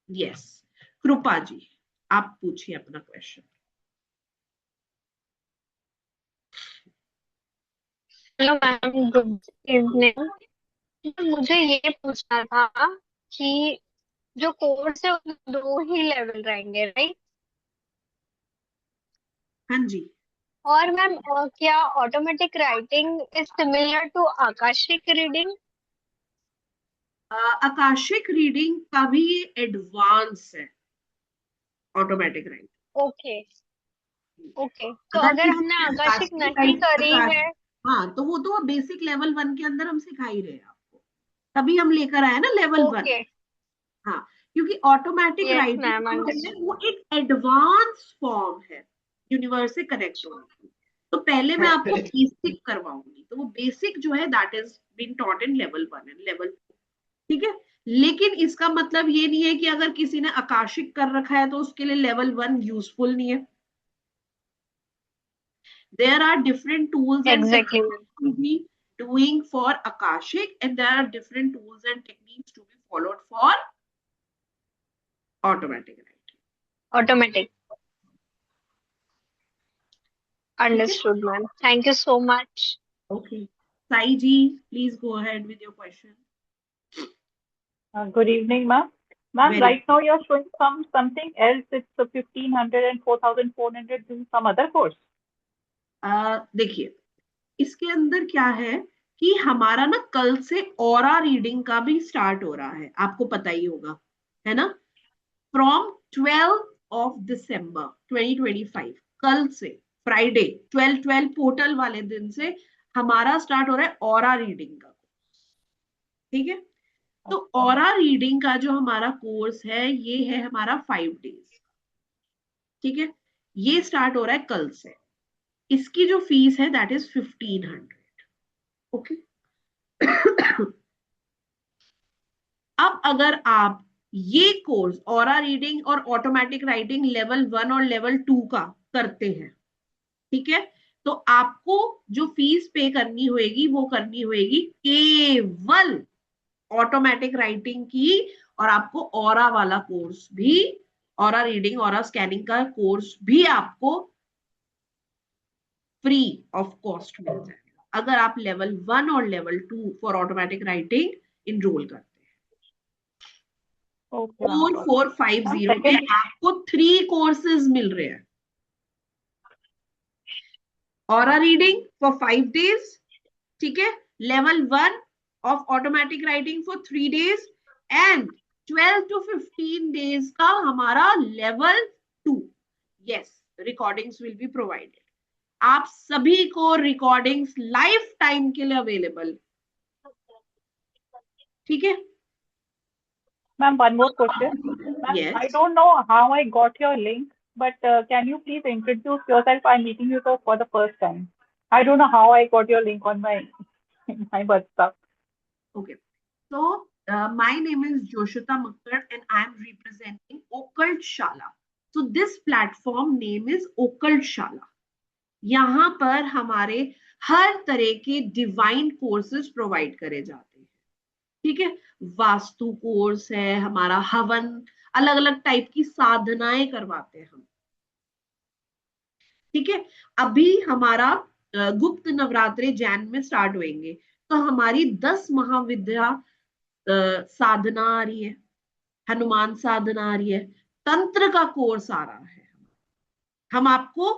Yes, कृपा जी आप पूछिए अपना question. Hello ma'am, good evening. मुझे ये पूछना था कि जो कोर्स है उसमें 2 ही लेवल रहेंगे, राइट? हाँ जी। और मैम, क्या automatic writing is similar to Akashic reading? Akashic reading का भी एडवांस है ऑटोमेटिक राइटिंग। ओके। ओके, तो अगर अगर किसी हमने ने आकाशिक आकाशीय नहीं करी है? हाँ, तो वो तो बेसिक लेवल 1 के अंदर हम सिखा ही रहे हैं आपको, तभी हम लेकर आए ना लेवल 1। ओके। हाँ, क्योंकि ऑटोमेटिक यस राइटिंग मैम, जो है अंडरस्टूड। वो एक एडवांस फॉर्म है यूनिवर्स से कनेक्ट होने की। तो पहले मैं आपको बेसिक करवाऊंगी, तो वो बेसिक जो है that is been taught in level 1 and level 2। ठीक है, लेकिन इसका मतलब ये नहीं है कि अगर किसी ने आकाशिक कर रखा है तो उसके लिए लेवल 1 यूजफुल नहीं है। There are different tools and exactly techniques ma'am. to be doing for Akashic, and there are different tools and techniques to be followed for automatic writing. Automatic. ठीक है? Understood ma'am, thank you so much. Okay. Sai ji, please go ahead with your question. Good evening, ma'am. Ma'am, Very right now you're showing something else. It's a 1500 and 4400 in some other course. देखिए, इसके अंदर क्या है कि हमारा ना कल से ऑरा रीडिंग का भी स्टार्ट हो रहा है, आपको पता ही होगा, है ना? फ्रॉम 12 of December 2025, कल से फ्राइडे 12/12 पोर्टल वाले दिन से हमारा स्टार्ट हो रहा है ऑरा रीडिंग का। ठीक है, तो Okay. ऑरा रीडिंग का जो हमारा कोर्स है ये है हमारा 5 days। ठीक है, ये स्टार्ट हो रहा है कल से। इसकी जो फीस है दैट इज 1500। ओके। अब अगर आप ये कोर्स ऑरा रीडिंग और ऑटोमेटिक राइटिंग लेवल 1 और लेवल 2 का करते हैं, ठीक है, तो आपको जो फीस पे करनी होगी वो करनी होगी केवल ऑटोमेटिक राइटिंग की। और आपको ऑरा वाला कोर्स भी, ऑरा रीडिंग ऑरा स्कैनिंग का कोर्स भी आपको फ्री ऑफ कॉस्ट मिल जाएगा अगर आप लेवल 1 और level 2 for automatic writing enroll करते हैं। Okay, ma'am. Got it. Ma'am, 4450 में second, आपको 3 कोर्सेज मिल रहे हैं। ऑरा रीडिंग फॉर 5 days, ठीक है, level 1 of automatic writing for 3 days, and 12 to 15 days का हमारा level 2। Yes, recordings will be provided. आप सभी को रिकॉर्डिंग्स लाइफ टाइम के लिए अवेलेबल। ठीक है। ma'am, one more question. Ma'am, I yes, don't know how I got your link, but can you please introduce yourself? I'm meeting you for the first time. I don't know how I got your link on my my WhatsApp. Okay. So, my name is Joshita Makkad and I am representing Occult Shala. So, this platform name is Occult Shala. यहाँ पर हमारे हर तरह के divine courses provide करे जाते हैं। ठीक है, वास्तु कोर्स है हमारा, हवन, अलग अलग टाइप की साधनाएं करवाते हैं हम। ठीक है, अभी हमारा गुप्त नवरात्रे जैन में स्टार्ट होंगे, तो हमारी 10 महाविद्या साधना आ रही है। हनुमान साधना आ रही है, तंत्र का कोर्स आ रहा है। हम आपको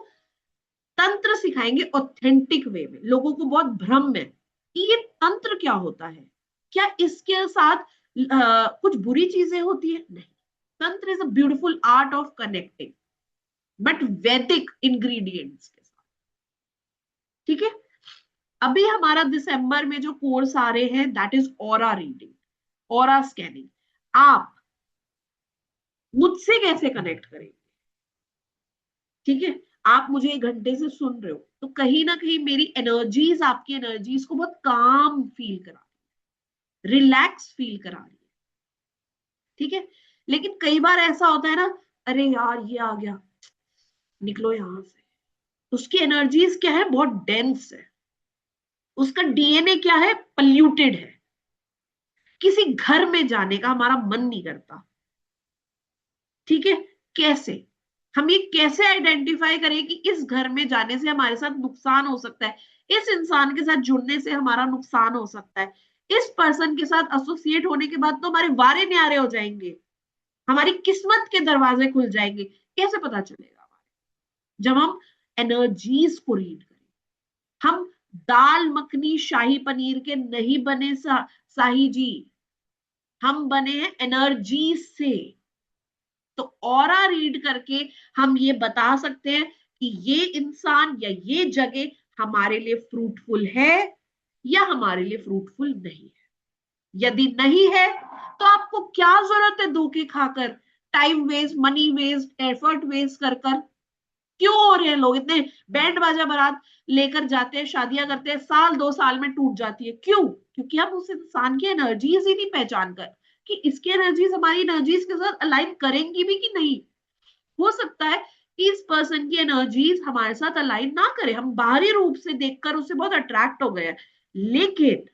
तंत्र सिखाएंगे ऑथेंटिक वे में। लोगों को बहुत भ्रम है कि ये तंत्र क्या होता है, क्या इसके साथ कुछ बुरी चीजें होती है? नहीं, तंत्र is a beautiful art of connecting, but वैदिक इंग्रेडिएंट्स के साथ। ठीक है, अभी हमारा दिसंबर में जो कोर्स आ रहे हैं that is aura reading, aura scanning. आप मुझसे कैसे कनेक्ट करेंगे? ठीक है, आप मुझे 1 घंटे से सुन रहे हो तो कहीं ना कहीं मेरी एनर्जीज आपकी एनर्जीज को बहुत काम फील करा, रिलैक्स फील करा रही है। ठीक है, लेकिन कई बार ऐसा होता है ना, अरे यार ये आ गया, निकलो यहां से। उसकी एनर्जीज क्या है? बहुत डेंस है, उसका डीएनए क्या है? पल्यूटेड है। किसी घर में जाने का हमारा मन नहीं करता। ठीक है, कैसे हम ये कैसे आइडेंटिफाई करें कि इस घर में जाने से हमारे साथ नुकसान हो सकता है, इस इंसान के साथ जुड़ने से हमारा नुकसान हो सकता है, इस पर्सन के साथ एसोसिएट होने के बाद तो हमारे वारे न्यारे हो जाएंगे, हमारी किस्मत के दरवाजे खुल जाएंगे। कैसे पता चलेगा? जब हम एनर्जीज को रीड करें। हम दाल मखनी शाही पनीर के नहीं बने साही जी, हम बने हैं एनर्जी से। तो ऑरा रीड करके हम ये बता सकते हैं कि ये इंसान या ये जगह हमारे लिए फ्रूटफुल है या हमारे लिए फ्रूटफुल नहीं है। यदि नहीं है तो आपको क्या जरूरत है धोखे खाकर, time waste, money waste, effort waste कर कर? क्यों हो रहे हैं लोग इतने बैंड बाजा बारात लेकर जाते हैं, शादियां करते हैं, साल 2 साल में टूट जाती है? क्यों? क्योंकि हम उस इंसान की एनर्जीज ही नहीं पहचान कर कि इसकी एनर्जीज हमारी एनर्जीज के साथ अलाइन करेंगी भी कि नहीं। हो सकता है कि इस पर्सन की एनर्जीज हमारे साथ अलाइन ना करे, हम बाहरी रूप से देखकर उससे बहुत अट्रैक्ट हो गए हैं, लेकिन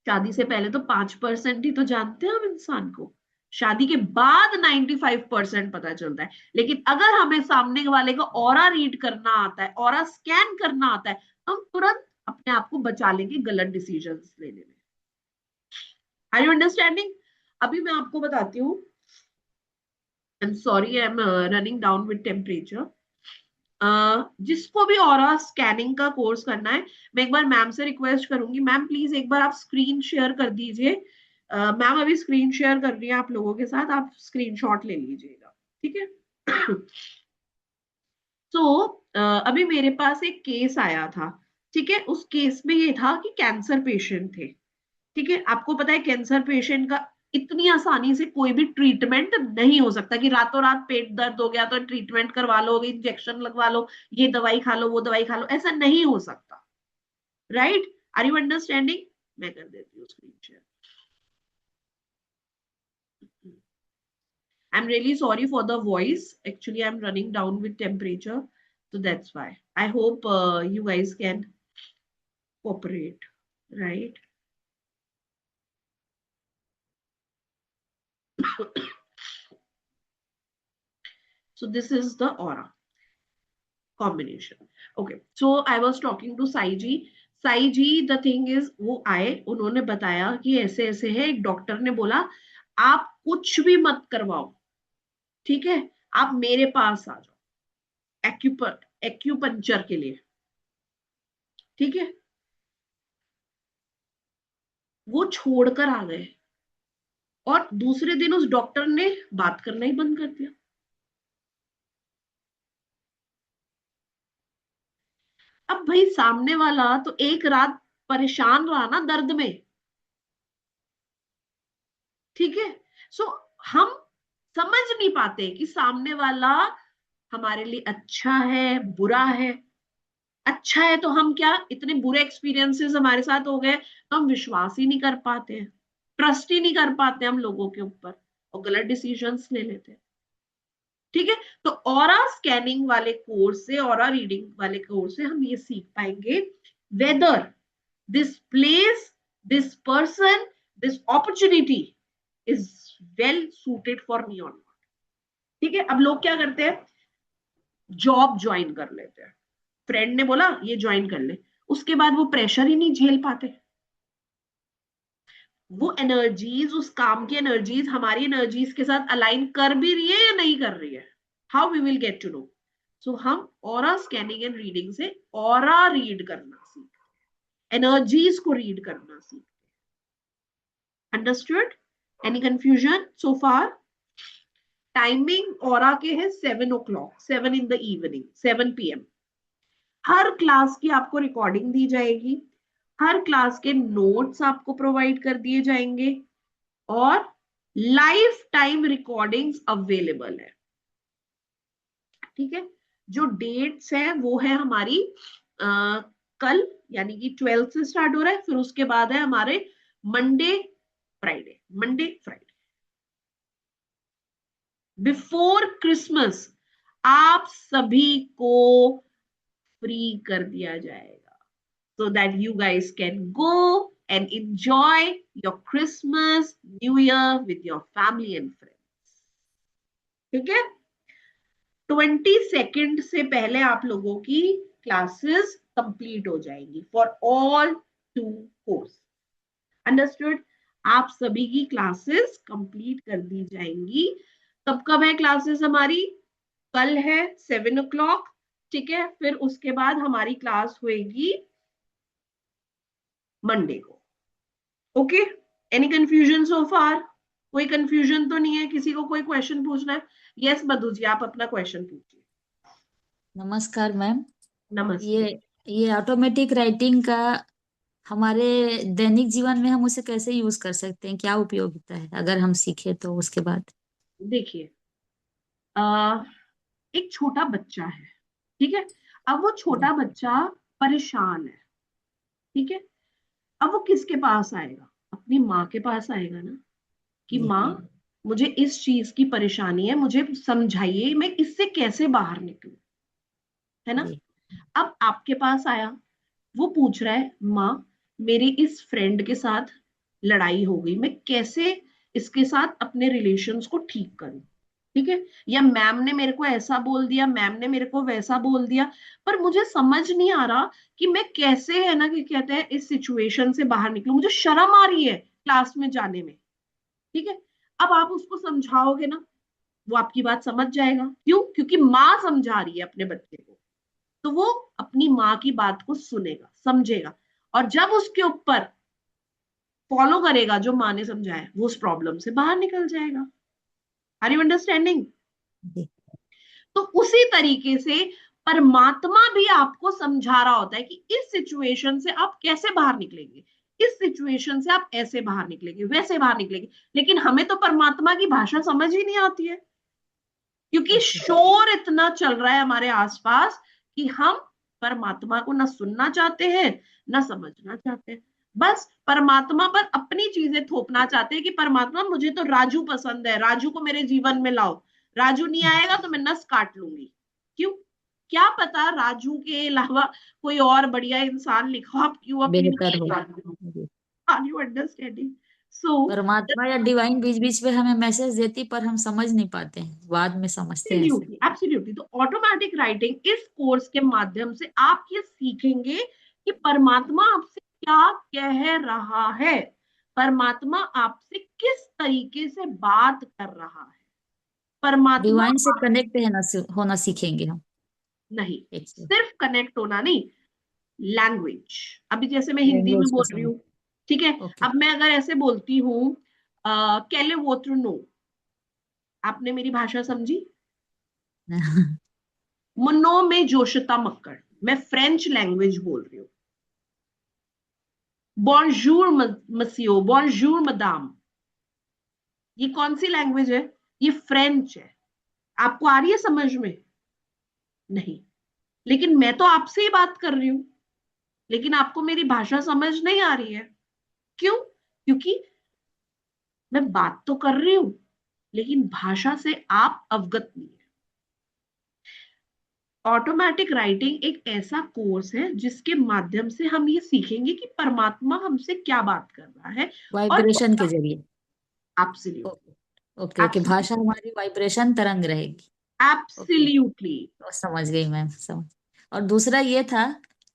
शादी से पहले तो 5% ही तो जानते हैं हम इंसान को, शादी के बाद 95% पता चलता है। लेकिन अगर हमें सामने वाले का ऑरा रीड करना आता है, ऑरा स्कैन करना आता है, हम तुरंत अपने आप को बचा लेंगे गलत डिसीजंस लेने में। Are you understanding? अभी मैं आपको बताती हूँ, I am sorry, I am running down with temperature. जिसको भी ऑरा स्कैनिंग का कोर्स करना है, मैं एक बार मैम से रिक्वेस्ट करूंगी, मैम प्लीज एक बार आप स्क्रीन शेयर कर दीजिए। मैम अभी स्क्रीन शेयर कर रही है आप लोगों के साथ, आप स्क्रीनशॉट ले लीजिएगा। ठीक है। तो अभी मेरे पास एक केस आया था। ठीक है, उस केस में ये था कि कैंसर पेशेंट थे। ठीक है, आपको पता है कैंसर पेशेंट का इतनी आसानी से कोई भी ट्रीटमेंट नहीं हो सकता कि रातों रात पेट दर्द हो गया तो ट्रीटमेंट करवा लो, इंजेक्शन लगवा लो, ये दवाई खा लो, वो दवाई खा लो, ऐसा नहीं हो सकता। राइट? Are you understanding? मैं कर देती हूँ screen share. I am really sorry for the voice, actually I am running down with temperature, so that's why I hope you guys can cooperate, right? So this is the aura combination. Okay, so I was talking to Sai ji. Sai ji, the thing is, वो आए, उन्होंने बताया कि ऐसे ऐसे है, एक doctor ने बोला आप कुछ भी मत करवाओ, ठीक है, आप मेरे पास आ जाओ एक्यूपंक्चर के लिए। ठीक है, वो छोड़कर आ गए और दूसरे दिन उस डॉक्टर ने बात करना ही बंद कर दिया। अब भाई सामने वाला तो एक रात परेशान रहा ना दर्द में। ठीक है, सो हम समझ नहीं पाते कि सामने वाला हमारे लिए अच्छा है बुरा है। अच्छा है तो हम क्या, इतने बुरे एक्सपीरियंसेस हमारे साथ हो गए तो हम विश्वास ही नहीं कर पाते हैं, ट्रस्ट ही नहीं कर पाते हम लोगों के ऊपर और गलत डिसीजंस ले लेते हैं। ठीक है, तो ऑरा स्कैनिंग वाले कोर्स से, ऑरा रीडिंग वाले कोर्स से हम ये सीख पाएंगे whether this place, this person, this opportunity is well suited for me और नॉट। ठीक है, अब लोग क्या करते हैं, जॉब ज्वाइन कर लेते हैं, फ्रेंड ने बोला ये ज्वाइन कर ले, उसके बाद वो प्रेशर ही नहीं झेल पाते। वो एनर्जीज, उस काम की एनर्जीज हमारी एनर्जीज के साथ अलाइन कर भी रही है या नहीं कर रही है, how we will get to know? So हम ऑरा स्कैनिंग एंड रीडिंग से ऑरा रीड करना सीख, एनर्जीज को रीड करना सीख। Understood? Any confusion so far? Timing aura के है 7 o'clock, 7 in the evening, 7 p.m. Her class की आपको रिकॉर्डिंग दी जाएगी, हर क्लास के नोट्स आपको प्रोवाइड कर दिए जाएंगे, और लाइफ टाइम रिकॉर्डिंग्स अवेलेबल है। ठीक है? जो डेट्स है वो है हमारी कल, यानी कि 12 से स्टार्ट हो रहा है, फिर उसके बाद है हमारे Monday Friday, Monday Friday before Christmas आप सभी को फ्री कर दिया जाएगा, so that you guys can go and enjoy your Christmas, New Year with your family and friends. ठीक है? 22 से पहले आप लोगों की क्लासेस कंप्लीट हो जाएंगी फॉर ऑल 2 कोर्स। अंडरस्टूड? आप सभी की क्लासेस कंप्लीट कर दी जाएंगी। कब कब है क्लासेस हमारी? कल है 7 o'clock, ठीक है? फिर उसके बाद हमारी क्लास होएगी मंडे को। ओके? एनी कंफ्यूजन सो फार? कोई कंफ्यूजन तो नहीं है? किसी को कोई क्वेश्चन पूछना है? यस मधु जी, आप अपना क्वेश्चन पूछिए। नमस्कार मैम। नमस्ते। ये ऑटोमेटिक राइटिंग का हमारे दैनिक जीवन में हम उसे कैसे यूज कर सकते हैं, क्या उपयोगिता है अगर हम सीखे तो उसके बाद? देखिए, एक छोटा बच्चा है, ठीक है? अब वो छोटा बच्चा परेशान है, ठीक है? अब वो किसके पास आएगा? अपनी माँ के पास आएगा ना, कि जी माँ मुझे इस चीज की परेशानी है, मुझे समझाइए मैं इससे कैसे बाहर निकलूं, है ना? जी अब आपके पास आया, वो पूछ रहा है माँ मेरी इस फ्रेंड के साथ लड़ाई हो गई, मैं कैसे इसके साथ अपने रिलेशंस को ठीक करूं, ठीक है? या मैम ने मेरे को ऐसा बोल दिया, मैम ने मेरे को वैसा बोल दिया, पर मुझे समझ नहीं आ रहा कि मैं कैसे, है ना, कि कहते हैं, इस सिचुएशन से बाहर निकलूं, मुझे शर्म आ रही है क्लास में जाने में, ठीक है? अब आप उसको समझाओगे ना, वो आपकी बात समझ जाएगा। क्यों? क्योंकि माँ समझा रही है अपने बच्चे को, तो वो अपनी माँ की बात को सुनेगा, समझेगा, और जब उसके ऊपर फॉलो करेगा जो माँ ने समझाया, वो उस प्रॉब्लम से बाहर निकल जाएगा। Are you understanding? जी तो उसी तरीके से परमात्मा भी आपको समझा रहा होता है कि इस सिचुएशन से आप कैसे बाहर निकलेंगे, इस सिचुएशन से आप ऐसे बाहर निकलेंगे, वैसे बाहर निकलेंगे। लेकिन हमें तो परमात्मा की भाषा समझ ही नहीं आती है, क्योंकि अच्छा शोर इतना चल रहा है हमारे आसपास कि हम परमात्मा को ना सुनना चाहते हैं, ना समझना चाहते हैं। बस परमात्मा पर अपनी चीजें थोपना चाहते हैं कि परमात्मा मुझे तो राजू पसंद है, राजू को मेरे जीवन में लाओ, राजू नहीं आएगा तो मैं नस काट लूंगी। क्यों? क्या पता राजू के अलावा कोई और बढ़िया इंसान लिखो, आप क्यों अपनी बेहतर नस हो। काट लो? जी। Are you understanding? सो परमात्मा या डिवाइन बीच बीच में हमें मैसेज देती पर हम समझ नहीं पाते हैं, बाद में समझते हैं ऐसे। Absolutely, absolutely. तो ऑटोमेटिक राइटिंग इस कोर्स के माध्यम से आप ये सीखेंगे कि परमात्मा आपसे क्या कह रहा है, परमात्मा आपसे किस तरीके से बात कर रहा है, परमात्मा डिवाइन से कनेक्ट है ना, होना सीखेंगे हम नहीं, एक से। सिर्फ कनेक्ट होना नहीं, लैंग्वेज। अभी जैसे मैं हिंदी में लैंग्वेज को बोल रही समझ। हूँ, ठीक है? ओके अब मैं अगर ऐसे बोलती हूँ केले वोत्र नो, आपने मेरी भाषा समझी? मुन्नो में जोशता मक्कड़, मैं फ्रेंच लैंग्वेज बोल रही हूँ। बॉन्जूर मसियो, बॉन्जूर मदाम, ये कौन सी लैंग्वेज है? ये फ्रेंच है। आपको आ रही है समझ में? नहीं। लेकिन मैं तो आपसे ही बात कर रही हूं, लेकिन आपको मेरी भाषा समझ नहीं आ रही है। क्यों? क्योंकि मैं बात तो कर रही हूं, लेकिन भाषा से आप अवगत नहीं है। ऑटोमेटिक राइटिंग एक ऐसा कोर्स है जिसके माध्यम से हम ये सीखेंगे कि परमात्मा हमसे क्या बात कर रहा है। और वाइब्रेशन के जरिए। एब्सोल्युटली, ओके ओके ओके, भाषा हमारी वाइब्रेशन तरंग रहेगी। Okay, absolutely. तो समझ गई मैम, समझ। और दूसरा ये था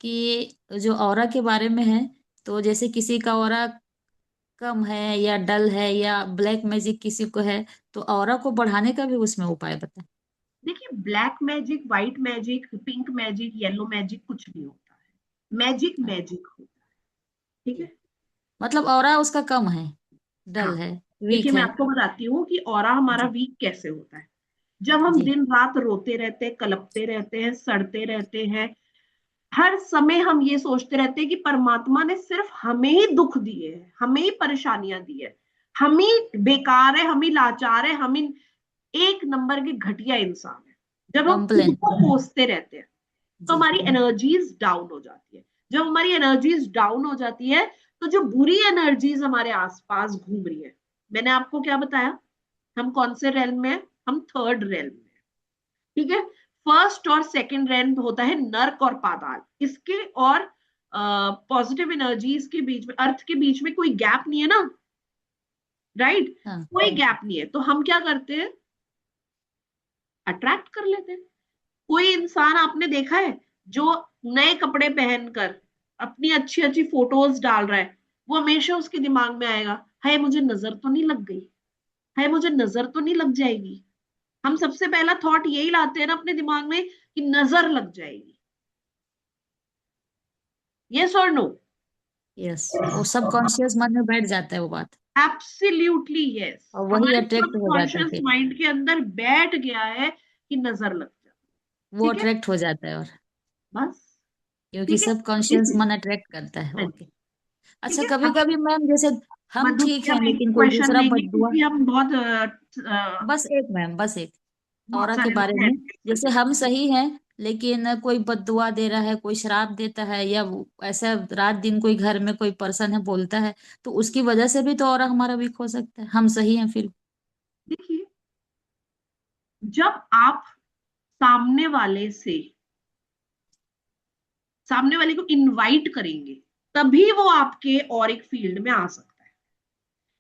कि जो ऑरा के बारे में है, तो जैसे किसी का ऑरा कम है या डल है या ब्लैक मैजिक किसी को है, तो ऑरा को बढ़ाने का भी उसमें उपाय बताएं। देखिए, black magic, white magic, pink magic, yellow magic कुछ नहीं होता है। मैजिक मैजिक होता है। ठीक है। मतलब ऑरा उसका कम है, हाँ, डल है, देखिए वीक मैं है। आपको बताती हूँ कि ऑरा हमारा जी वीक कैसे होता है। जब हम जी। दिन रात रोते रहते हैं, कलपते रहते हैं, सड़ते रहते हैं, हर समय हम ये सोचते रहते हैं कि परमात्मा ने सिर्फ हमें ही दुख दिए हैं, हमें ही परेशानियां दी है, हम ही बेकार है, हम ही लाचार है, हम ही एक नंबर के घटिया इंसान है। जब हम खुद कंप्लेन। को कोसते रहते हैं तो जी हमारी एनर्जीज डाउन हो जाती है। जब हमारी एनर्जीज डाउन हो जाती है तो जो बुरी एनर्जीज हमारे आसपास घूम रही है, मैंने आपको क्या बताया, हम कौन से रेल में है? हम थर्ड रेल में है। ठीक है। फर्स्ट और सेकंड रेल होता है नर्क और पाताल। इसके और पॉजिटिव एनर्जीज के बीच में, अर्थ के बीच में कोई गैप नहीं है ना, राइट? हाँ। कोई गैप नहीं है, तो हम क्या करते हैं? अट्रैक्ट कर लेते हैं। कोई इंसान आपने देखा है जो नए कपड़े पहनकर अपनी अच्छी अच्छी फोटोज डाल रहा है, वो हमेशा उसके दिमाग में आएगा, हाय मुझे नजर तो नहीं लग गई, हाय मुझे नजर तो नहीं लग जाएगी। हम सबसे पहला थॉट यही लाते हैं ना अपने दिमाग में कि नजर लग जाएगी। यस और नो? यस, वो सबकॉन्शियस मन में बैठ जाता है वो बात, एब्सोल्युटली यस। और वही हमारे अट्रैक्ट हो जाता है सबकॉन्शियस फिर। माइंड के अंदर बैठ गया है कि नजर लग जाए। वो ठीक है। अट्रैक्ट हो जाता है, और बस। क्योंकि ठीक है। सबकॉन्शियस देखिए। मन अट्रैक्ट करता है। हाँ ओके। जी। ठीक अच्छा, है। कभी अब कभी मैम जैसे हम मधु ठीक जी है हम एक लेकिन कोई क्वेश्चन दूसरा लेंगे बददुआ। क्योंकि हम बहुत बस एक मैम, बस एक बहुत औरा के सारे बारे लोग में। हैं जैसे हम सही हैं लेकिन कोई बददुआ दे रहा है, कोई श्राप देता है, या ऐसा रात दिन कोई घर में कोई पर्सन है बोलता है, तो उसकी वजह से भी तो औरा हमारा वीक हो सकता है, हम सही हैं फिर। देखिए, जब आप सामने वाले से सामने वाले को इनवाइट करेंगे तभी वो आपके और एक फील्ड में आ सकता है।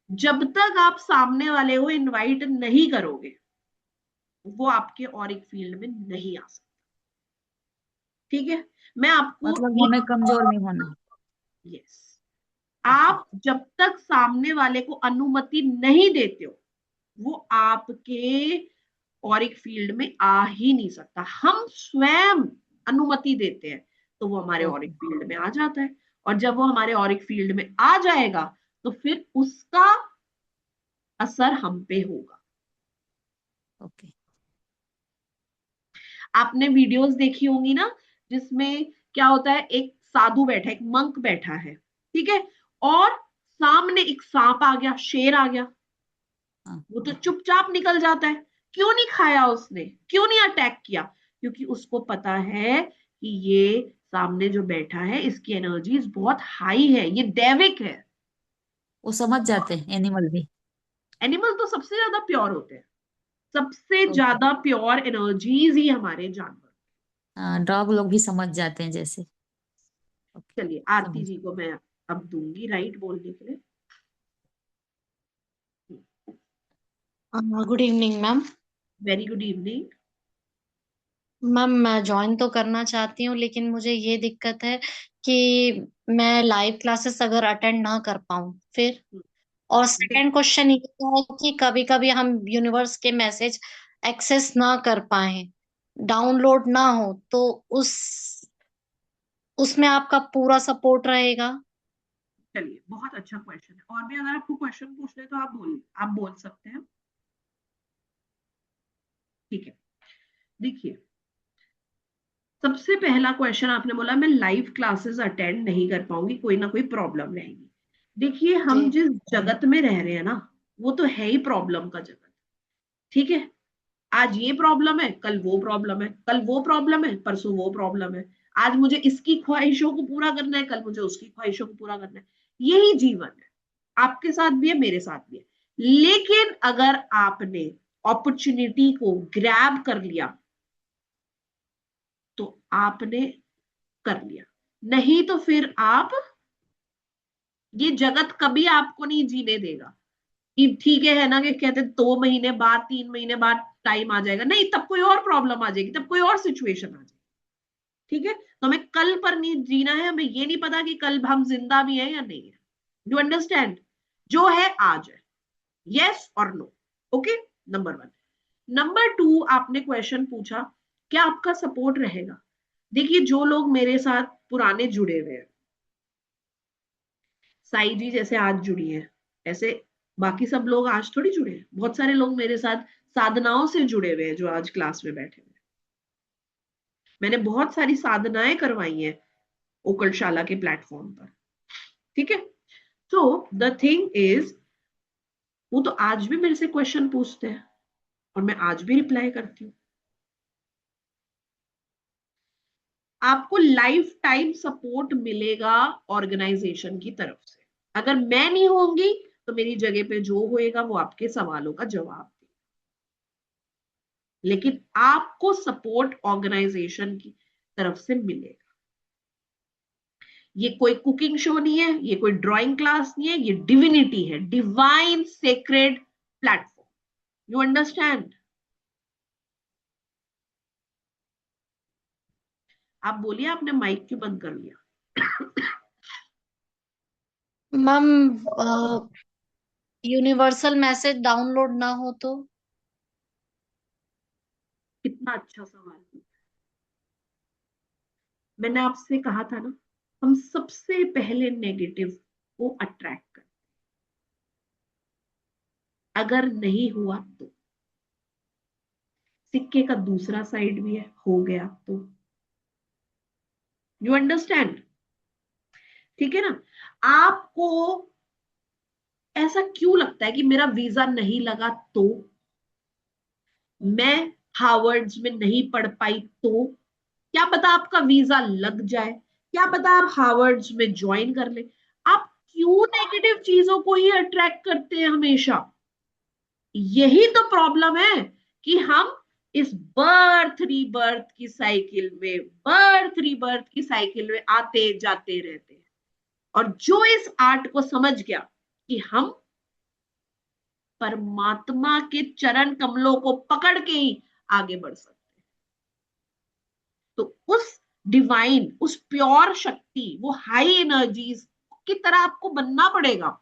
जब तक आप सामने वाले को इनवाइट नहीं करोगे वो आपके और एक फील्ड में नहीं आ सकता। ठीक है। मैं आपको मतलब हमें कमजोर नहीं होना है। Yes, okay. आप जब तक सामने वाले को अनुमति नहीं देते हो वो आपके और एक फील्ड में आ ही नहीं सकता। हम स्वयं अनुमति देते हैं तो वो हमारे और एक ओके। फील्ड में आ जाता है। और जब वो हमारे और एक फील्ड में आ जाएगा तो फिर उसका असर हम पे होगा। ओके। आपने वीडियोस देखी होंगी ना, जिसमें क्या होता है, एक साधु बैठा है, एक मंक बैठा है, ठीक है, और सामने एक सांप आ गया, शेर आ गया, हाँ। वो तो चुपचाप निकल जाता है। क्यों नहीं खाया उसने, क्यों नहीं अटैक किया? क्योंकि उसको पता है कि ये सामने जो बैठा है इसकी एनर्जीज बहुत हाई है, ये दैविक है। वो समझ जाते हैं एनिमल भी। एनिमल तो सबसे ज्यादा प्योर होते हैं, सबसे ओके। ज्यादा प्योर एनर्जीज ही हमारे जानवर। हाँ, डॉग लोग भी समझ जाते हैं जैसे। ओके। चलिए, आरती समझ। जी को मैं अब दूंगी राइट बोलने के लिए। Good evening ma'am. Very good evening. Ma'am मैं ज्वाइन तो करना चाहती हूँ लेकिन मुझे ये दिक्कत है कि मैं लाइव क्लासेस अगर अटेंड ना कर पाऊँ फिर। और सेकंड क्वेश्चन ये है कि कभी कभी हम यूनिवर्स के मैसेज एक्सेस ना कर पाए, डाउनलोड ना हो, तो उसमें आपका पूरा सपोर्ट रहेगा? चलिए, बहुत अच्छा क्वेश्चन है, और भी अगर आपको क्वेश्चन पूछने तो आप बोलिए, आप बोल सकते हैं। ठीक है। देखिए, सबसे पहला क्वेश्चन आपने बोला मैं लाइव क्लासेस अटेंड नहीं कर पाऊंगी, कोई ना कोई प्रॉब्लम रहेगी। देखिए, हम जी। जिस जगत में रह रहे हैं ना, वो तो है ही प्रॉब्लम का जगत। ठीक है। आज ये प्रॉब्लम है, कल वो प्रॉब्लम है, कल वो प्रॉब्लम है, परसों वो प्रॉब्लम है। आज मुझे इसकी ख्वाहिशों को पूरा करना है, कल मुझे उसकी ख्वाहिशों को पूरा करना है। यही जीवन है, आपके साथ भी है, मेरे साथ भी है। लेकिन अगर आपने अपॉर्चुनिटी को ग्रैब कर लिया तो आपने कर लिया, नहीं तो फिर आप, ये जगत कभी आपको नहीं जीने देगा कि ठीक है ना, कि कहते 2 महीने बाद, 3 महीने बाद टाइम आ जाएगा, नहीं, तब कोई और प्रॉब्लम आ जाएगी, तब कोई और सिचुएशन आ जाएगी। ठीक है। तो हमें कल पर नहीं जीना है, हमें ये नहीं पता कि कल हम जिंदा भी हैं या नहीं है। Do understand? जो है आज है, यस और नो। Okay, number 1। नंबर 2, आपने क्वेश्चन पूछा क्या आपका सपोर्ट रहेगा। देखिए, जो लोग मेरे साथ पुराने जुड़े हुए हैं, साई जी जैसे आज जुड़ी है, ऐसे बाकी सब लोग आज थोड़ी जुड़े हैं। बहुत सारे लोग मेरे साथ साधनाओं से जुड़े हुए हैं जो आज क्लास में बैठे हुए हैं। मैंने बहुत सारी साधनाएं करवाई हैं ओकलशाला के प्लेटफॉर्म पर, ठीक है। तो द थिंग इज, वो तो आज भी मेरे से क्वेश्चन पूछते हैं और मैं आज भी रिप्लाई करती हूँ। आपको लाइफ टाइम सपोर्ट मिलेगा ऑर्गेनाइजेशन की तरफ से। अगर मैं नहीं होंगी तो मेरी जगह पे जो होएगा वो आपके सवालों का जवाब देगा, लेकिन आपको सपोर्ट ऑर्गेनाइजेशन की तरफ से मिलेगा। ये कोई कुकिंग शो नहीं है, ये कोई ड्राइंग क्लास नहीं है, ये डिविनिटी है, divine sacred platform. You understand? आप बोलिए, आपने माइक क्यों बंद कर लिया? मैम, यूनिवर्सल मैसेज डाउनलोड ना हो तो? कितना अच्छा सवाल। मैंने आपसे कहा था ना, हम सबसे पहले नेगेटिव को अट्रैक्ट कर, अगर नहीं हुआ तो सिक्के का दूसरा साइड भी है, हो गया तो। You understand? ठीक है ना? आपको ऐसा क्यों लगता है कि मेरा वीजा नहीं लगा तो, मैं हार्वर्ड्स में नहीं पढ़ पाई तो? क्या पता आपका वीजा लग जाए, क्या पता आप हार्वर्ड्स में ज्वाइन कर ले। आप क्यों नेगेटिव चीजों को ही अट्रैक्ट करते हैं हमेशा? यही तो प्रॉब्लम है कि हम इस बर्थ रीबर्थ की साइकिल में, बर्थ रीबर्थ की साइकिल में आते जाते रहते हैं। और जो इस आर्ट को समझ गया कि हम परमात्मा के चरण कमलों को पकड़ के ही आगे बढ़ सकते हैं, तो उस डिवाइन, उस प्योर शक्ति, वो हाई एनर्जीज की तरह आपको बनना पड़ेगा।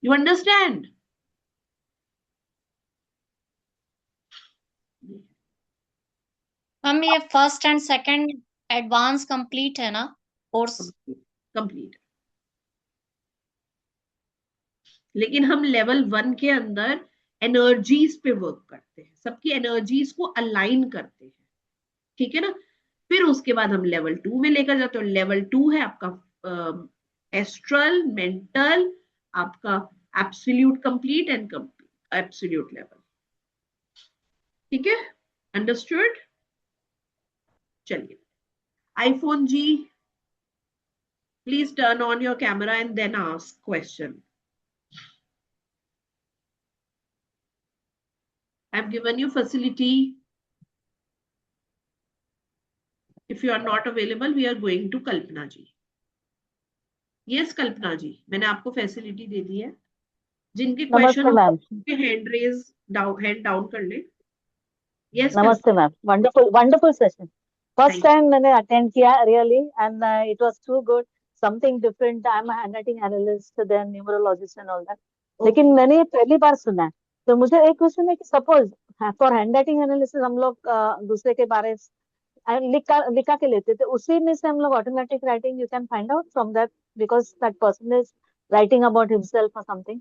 You understand? मैम, ये first and second advance complete है ना कोर्स? कंप्लीट। लेकिन हम लेवल 1 के अंदर एनर्जीज पे वर्क करते हैं, सबकी एनर्जीज को अलाइन करते हैं, ठीक है ना। फिर उसके बाद हम लेवल 2 में लेकर जाते हैं। लेवल 2 है आपका एस्ट्रल, मेंटल, आपका absolute complete and absolute level, ठीक है। अंडरस्टूड? चलिए, iPhone ji, please turn on your camera and then ask question. I've given you facility. If you are not available, we are going to Kalpana ji. Yes, Kalpana ji, मैंने आपको facility दे दी है। जिनके question नमस्ते ma'am. Hand raise down, hand down कर ले। Yes नमस्ते ma'am, wonderful wonderful session. First thank time मैंने अटेंड किया really, and it was too good, something different. I am handwriting analyst then numerologist and all that, लेकिन मैंने ये पहली बार सुना है। तो मुझे एक क्वेश्चन है कि सपोज फॉर हैंडराइटिंग एनालिसिस हम लोग दूसरे के बारे लिखा के लेते थे, उसी में से हम लोग automatic writing you can find out from that because that person is writing about himself और समथिंग,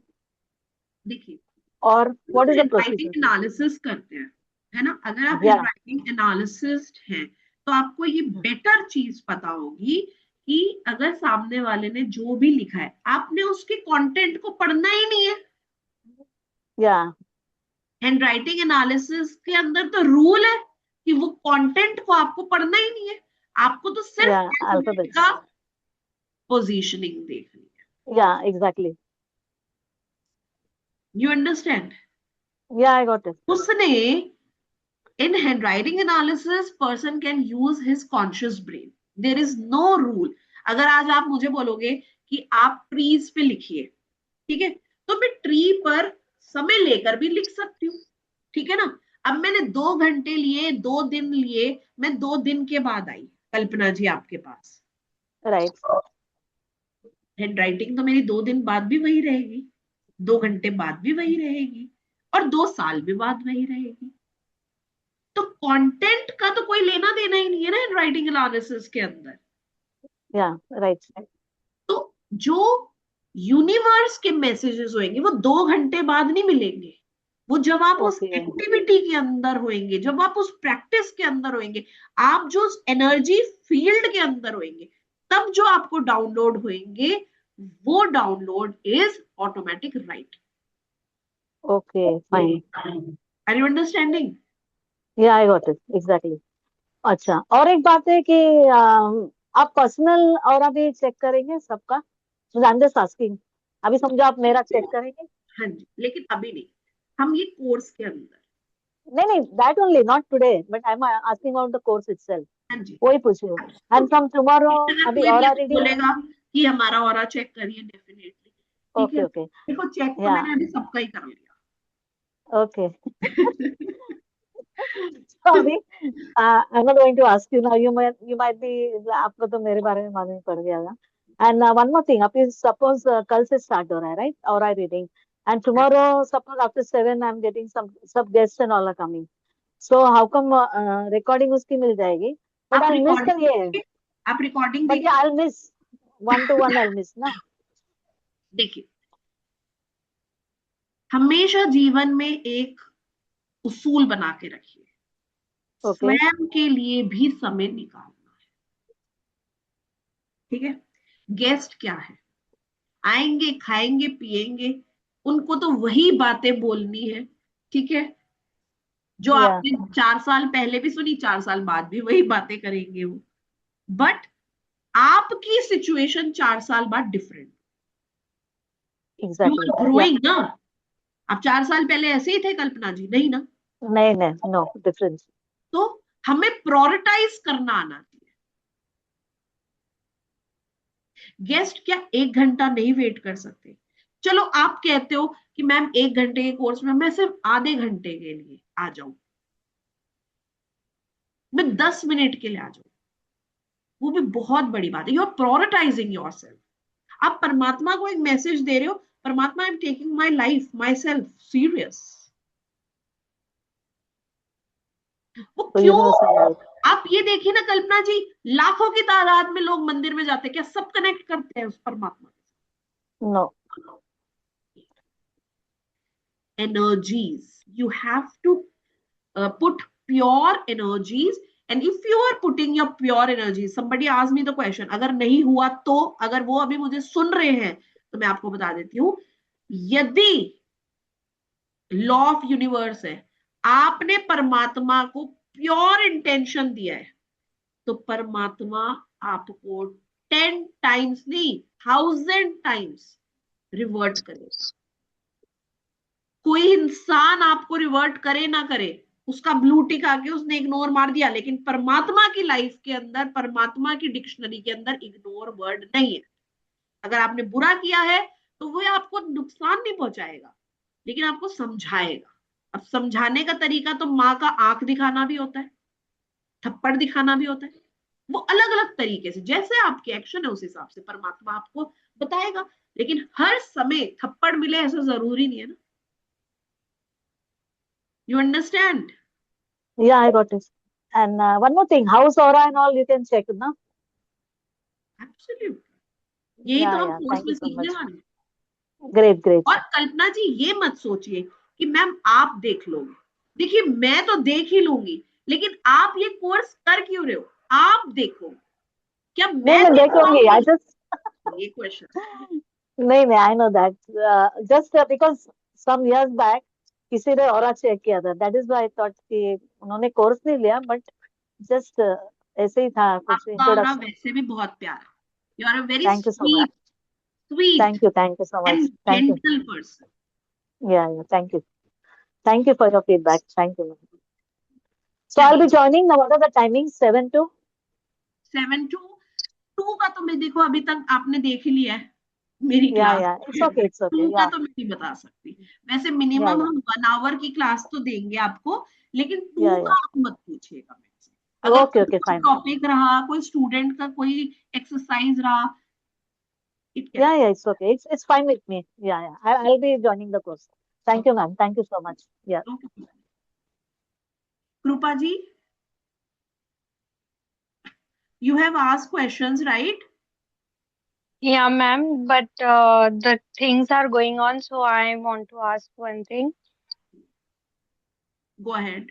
देखिए, और what is the handwriting procedure? Analysis करते हैं, है ना। अगर आप या हैंडराइटिंग एनालिसिस्ट हैं तो आपको ये बेटर चीज पता होगी कि अगर सामने वाले ने जो भी लिखा है, आपने उसके कंटेंट को पढ़ना ही नहीं है। या हैंडराइटिंग एनालिसिस के अंदर तो रूल है कि वो कंटेंट को आपको पढ़ना ही नहीं है, आपको तो सिर्फ या कैंडिडेट अल्फाबेट्स, का पोजीशनिंग देखनी है। या एग्जैक्टली, यू अंडरस्टैंड? या आई गॉट इट। उसने in handwriting analysis person can use his conscious brain, there is no rule। अगर आज आप मुझे बोलोगे कि आप ट्रीज पे लिखिए, ठीक है, तो मैं ट्री पर समय लेकर भी लिख सकती हूँ, ठीक है ना। अब मैंने 2 घंटे लिए, 2 दिन लिए, मैं 2 दिन के बाद आई कल्पना जी आपके पास, राइट, हैंड राइटिंग तो मेरी 2 दिन बाद भी वही रहेगी। 2 घंटे बाद भी वही रहेगी और 2 साल भी बाद वही रहेगी। तो कंटेंट का तो कोई लेना देना ही नहीं है ना राइटिंग एनालिसिस के अंदर। या राइट। तो जो यूनिवर्स के मैसेजेस होंगे वो 2 घंटे बाद नहीं मिलेंगे, वो जब आप उस ओके एक्टिविटी के अंदर होंगे, जब आप उस प्रैक्टिस के अंदर होंगे, आप जो एनर्जी फील्ड के अंदर होंगे, तब जो आपको डाउनलोड होंगे वो download is automatic right. Okay fine. Are you understanding? या आई गॉट इट एग्जैक्टली। अच्छा, और एक बात है कि आप पर्सनल और अभी चेक करेंगे सबका? I am just asking. अभी समझो आप मेरा चेक करेंगे? हाँ जी, लेकिन अभी नहीं, हम ये कोर्स के अंदर। नहीं नहीं, that only, not today, but I am asking about the course itself. हाँ जी, वही पूछ रही हूँ। एंड फ्रॉम टुमारो अगर अभी कोई और भी रीडिंग। बोलेगा कि हमारा ऑरा चेक करिए, डेफिनेटली ठीक ओके है। ओके। देखो चेक तो या मैंने अभी सबका ही कर ओके। लिया। So अभी I'm not going to ask you now. You might be, आपको तो मेरे बारे में मालूम ही पड़ गया था। And one more thing, अभी suppose कल से start हो रहा है, right? और I reading. And tomorrow, suppose after 7, I'm getting some guests and all are coming. So how come recording उसकी मिल जाएगी? But आप I'll miss the ये. रिकॉर्डिंग आप रिकॉर्डिंग But yeah, देखिए। I'll miss 1 to 1. I'll miss ना। देखिए, हमेशा जीवन में एक उसूल बना के रखिए, Okay. स्वयं के लिए भी समय निकालना है। ठीक है? गेस्ट क्या है, आएंगे, खाएंगे, पिएंगे, उनको तो वही बातें बोलनी है। ठीक है? जो Yeah, आपने 4 साल पहले भी सुनी, 4 साल बाद भी वही बातें करेंगे वो। बट आपकी सिचुएशन 4 साल बाद different. You exactly. Are Yeah. Growing ना। आप 4 साल पहले ऐसे ही थे कल्पना जी? नहीं ना। नहीं नहीं, no difference. तो हमें प्रायोरिटाइज करना आना चाहिए। गेस्ट क्या 1 घंटा नहीं वेट कर सकते? चलो आप कहते हो कि मैम 1 घंटे के कोर्स में मैं सिर्फ आधे घंटे के लिए आ जाऊं, मैं 10 मिनट के लिए आ जाऊं, वो भी बहुत बड़ी बात है। You are prioritising yourself. आप परमात्मा को एक मैसेज दे रहे हो, परमात्मा, I am taking my life, myself serious. वो तो क्यों? आप ये देखिए ना कल्पना जी, लाखों की तादाद में लोग मंदिर में जाते हैं, क्या सब कनेक्ट करते हैं उस परमात्मा के साथ? No. Energies, you have to put pure energies, and if you are putting your pure energies, somebody asked me the question, अगर नहीं हुआ तो, अगर वो अभी मुझे सुन रहे हैं तो मैं आपको बता देती हूँ, यदि लॉ ऑफ यूनिवर्स है, आपने परमात्मा को प्योर इंटेंशन दिया है, तो परमात्मा आपको 10 टाइम्स नहीं, 1000 टाइम्स रिवर्ट करेगा। कोई इंसान आपको रिवर्ट करे ना करे, उसका ब्लू टिक आके उसने इग्नोर मार दिया, लेकिन परमात्मा की लाइफ के अंदर, परमात्मा की डिक्शनरी के अंदर इग्नोर वर्ड नहीं है। अगर आपने बुरा किया है तो वो आपको नुकसान नहीं पहुंचाएगा, लेकिन आपको समझाएगा। अब समझाने का तरीका तो माँ का आंख दिखाना भी होता है, थप्पड़ दिखाना भी होता है, वो अलग अलग तरीके से, जैसे आपके एक्शन है उस हिसाब से परमात्मा आपको बताएगा। लेकिन हर समय थप्पड़ मिले ऐसा जरूरी नहीं है ना। You understand? Yeah, I got it. And one more thing, house aura and all you can check, na? Absolutely. यही तो हम Yeah. कोर्स Thank में you so सीखने much. वाले हैं। Great, great. और कल्पना जी ये मत सोचिए कि मैम आप देख लोगे। देखिए मैं तो देख ही लूंगी, लेकिन आप ये कोर्स कर क्यों रहे हो? आप देखो, क्या मैं मैं देख देख लूंगी। I पाऊंगी? just ये क्वेश्चन। नहीं, I know that. Just because some years back किसी ने और चेक किया था, that is why I thought कि उन्होंने कोर्स नहीं लिया, but just ऐसे ही था कुछ आपका और इंट्रोडक्शन। वैसे भी बहुत प्यारा। You are a very Thank you so much. Sweet Thank you so much. And Thank you. Gentle person. Yeah, thank you for your feedback. Thank you. So I'll be joining. Now, what are the timings? 7 to 7 to 2 का तो मैं देखो अभी तक आपने देख ही लिया है मेरी क्लास। Yeah. It's okay. 2 का Yeah. तो मैं नहीं बता सकती। वैसे मिनिमम Yeah. हम 1 आवर की क्लास तो देंगे आपको, लेकिन 2 Yeah. का आप मत पूछिएगा मुझसे। अगर Okay. कोई Fine. टॉपिक रहा, कोई स्टूडेंट का कोई एक्सरसाइज रहा, It can. Yeah, it's okay. It's fine with me. Yeah. I'll be joining the course. Thank you, ma'am. Thank you so much. Yeah. Okay. Krupa ji, you have asked questions, right? Yeah, ma'am, but the things are going on, so I want to ask one thing. Go ahead.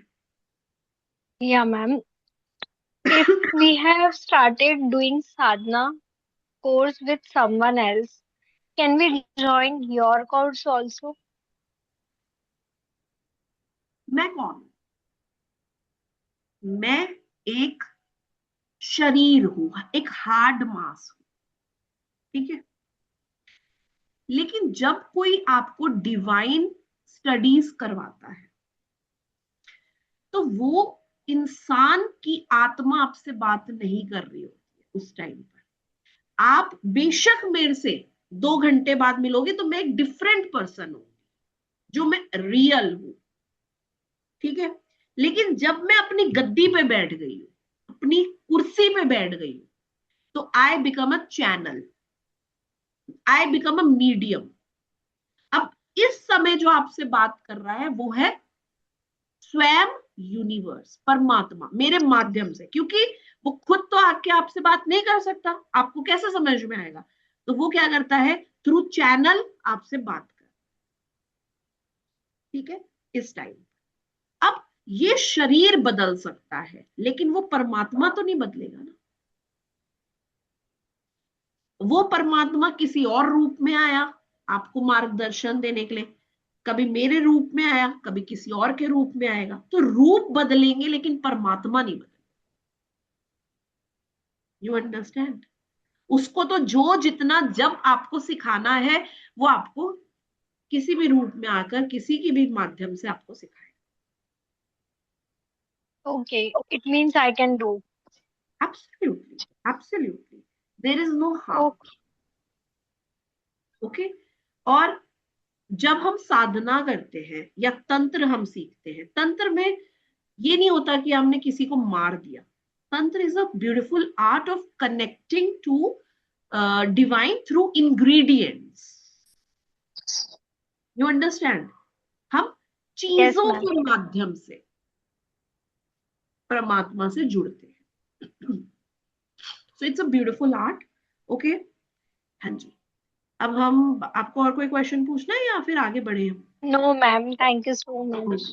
Yeah, ma'am. If we have started doing sadhana course with someone else, can we join your course also? मैं कौन हूं? मैं एक शरीर हूं, एक hard mass हूं, ठीक है। लेकिन जब कोई आपको डिवाइन स्टडीज करवाता है तो वो इंसान की आत्मा आपसे बात नहीं कर रही होती है उस टाइम पर। आप बेशक मेरे से 2 घंटे बाद मिलोगे तो मैं एक डिफरेंट पर्सन हूं, जो मैं रियल हूं, ठीक है। लेकिन जब मैं अपनी गद्दी पे बैठ गई हूं, अपनी कुर्सी पे बैठ गई हूं, तो I become a channel, I become a medium. अब इस समय जो आपसे बात कर रहा है वो है स्वयं, यूनिवर्स, परमात्मा, मेरे माध्यम से, क्योंकि वो खुद तो आके आपसे बात नहीं कर सकता, आपको कैसे समझ में आएगा? तो वो क्या करता है, थ्रू चैनल आपसे बात कर, ठीक है, इस टाइम। अब ये शरीर बदल सकता है लेकिन वो परमात्मा तो नहीं बदलेगा ना। वो परमात्मा किसी और रूप में आया आपको मार्गदर्शन देने के लिए, कभी मेरे रूप में आया, कभी किसी और के रूप में आएगा, तो रूप बदलेंगे लेकिन परमात्मा नहीं बदलेगा। You understand? उसको तो जो जितना जब आपको सिखाना है वो आपको किसी भी रूप में आकर किसी की भी माध्यम से आपको सिखाएगा। Okay, it means I can do. Absolutely, absolutely. There is no harm. Okay. Okay. और जब हम साधना करते हैं या तंत्र हम सीखते हैं, तंत्र में ये नहीं होता कि हमने किसी को मार दिया। Tantra is a beautiful art of connecting to divine through ingredients. You understand? हम Yes, चीजों ma'am. के माध्यम से परमात्मा से जुड़ते हैं। So it's a beautiful art. Okay, हाँ जी। अब हम, आपको और कोई क्वेश्चन पूछना है या फिर आगे बढ़े हम? No, ma'am. Thank you so much.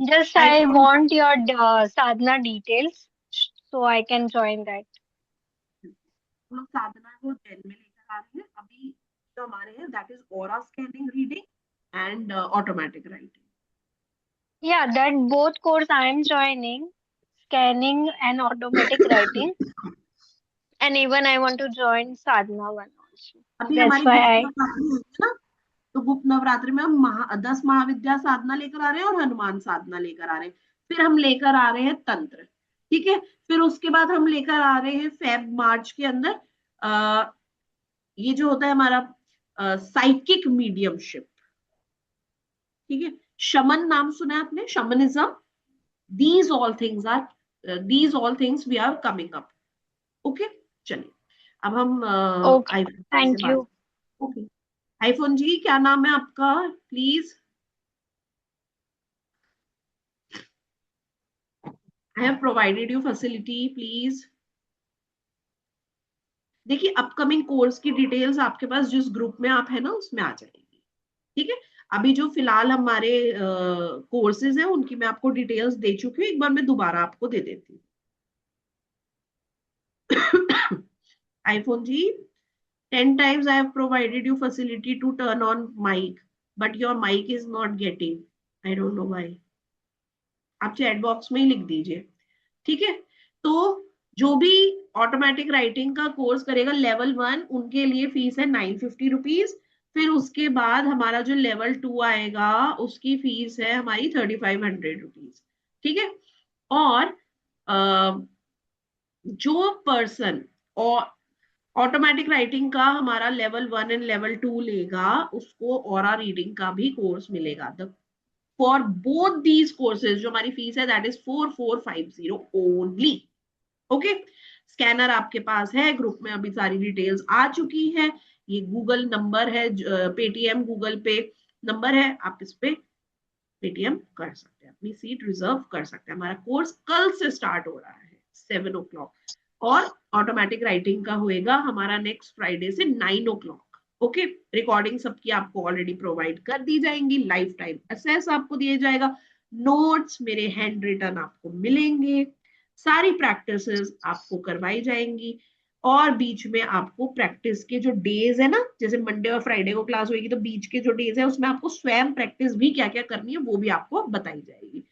Just I I phone, want your sadhana details so I can join that. हम लोग साधना को जेल में लेकर आ रहे हैं अभी। जो हमारे हैं that is aura scanning, reading and automatic writing. Yeah, that both course I am joining, scanning and automatic writing, and even I want to join sadhana one also. अभी That's हमारी why गुप्त I. नवरात्रि होगी ना, तो गुप्त नवरात्रि में हम 10 महाविद्या साधना लेकर आ रहे हैं और हनुमान साधना लेकर आ रहे हैं। फिर हम लेकर आ रहे हैं तंत्र, ठीक है। फिर उसके बाद हम लेकर आ रहे हैं फेब मार्च के अंदर ये जो होता है हमारा साइकिक मीडियमशिप, ठीक है। शमन नाम सुना है आपने? शमनिज्म। these all things are these all things we are coming up। Okay, चलिए अब हम Okay. आईफोन से Thank बात। you. ओके, आईफोन जी क्या नाम है आपका please? I have provided you facility, please. देखिए अपकमिंग कोर्स की डिटेल्स आपके पास जिस ग्रुप में आप है ना उसमें आ जाएगी, ठीक है। अभी जो फिलहाल हमारे कोर्सेज हैं उनकी मैं आपको डिटेल्स दे चुकी हूँ, एक बार मैं दोबारा आपको दे देती हूँ। iPhone ji, 10 times I have provided you facility to turn on mic, but your mic is not getting. I don't know why. आप चैट बॉक्स में ही लिख दीजिए, ठीक है। तो जो भी ऑटोमेटिक राइटिंग का कोर्स करेगा लेवल 1, उनके लिए फीस है 950 रुपीज। फिर उसके बाद हमारा जो लेवल 2 आएगा उसकी फीस है हमारी 3500 रुपीज, ठीक है। और जो पर्सन और ऑटोमेटिक राइटिंग का हमारा लेवल 1 एंड लेवल 2 लेगा उसको ऑरा रीडिंग का भी कोर्स मिलेगा। फॉर बोथ दीज कोर्सेज जो हमारी फीस है that is 4450 only. Okay, scanner आपके पास है, ग्रुप में अभी सारी डिटेल्स आ चुकी है। ये गूगल नंबर है, पेटीएम गूगल पे नंबर है, आप इस पे पेटीएम कर सकते हैं, अपनी सीट रिजर्व कर सकते हैं। हमारा कोर्स कल से स्टार्ट हो रहा है 7 o'clock, और ऑटोमेटिक राइटिंग का होएगा हमारा नेक्स्ट फ्राइडे से 9 o'clock। ओके, रिकॉर्डिंग सबकी आपको ऑलरेडी प्रोवाइड कर दी जाएंगी, लाइफ टाइम असेस आपको दिया जाएगा, नोट्स मेरे हैंड रिटन आपको मिलेंगे, सारी प्रैक्टिसेस आपको करवाई जाएंगी, और बीच में आपको प्रैक्टिस के जो डेज है ना, जैसे मंडे और फ्राइडे को क्लास होगी, तो बीच के जो डेज है उसमें आपको स्वयं प्रैक्टिस भी क्या क्या करनी है वो भी आपको बताई जाएगी।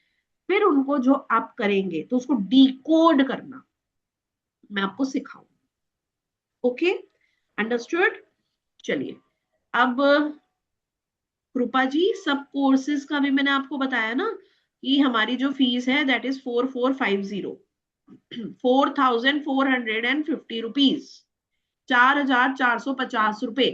फिर उनको जो आप करेंगे तो उसको डिकोड करना मैं आपको सिखाऊंगी। Okay, understood. चलिए, अब कृपा जी, सब कोर्सेज का भी मैंने आपको बताया ना कि हमारी जो फीस है दैट इज 4450, 4450 रुपीज, 4450 रुपए।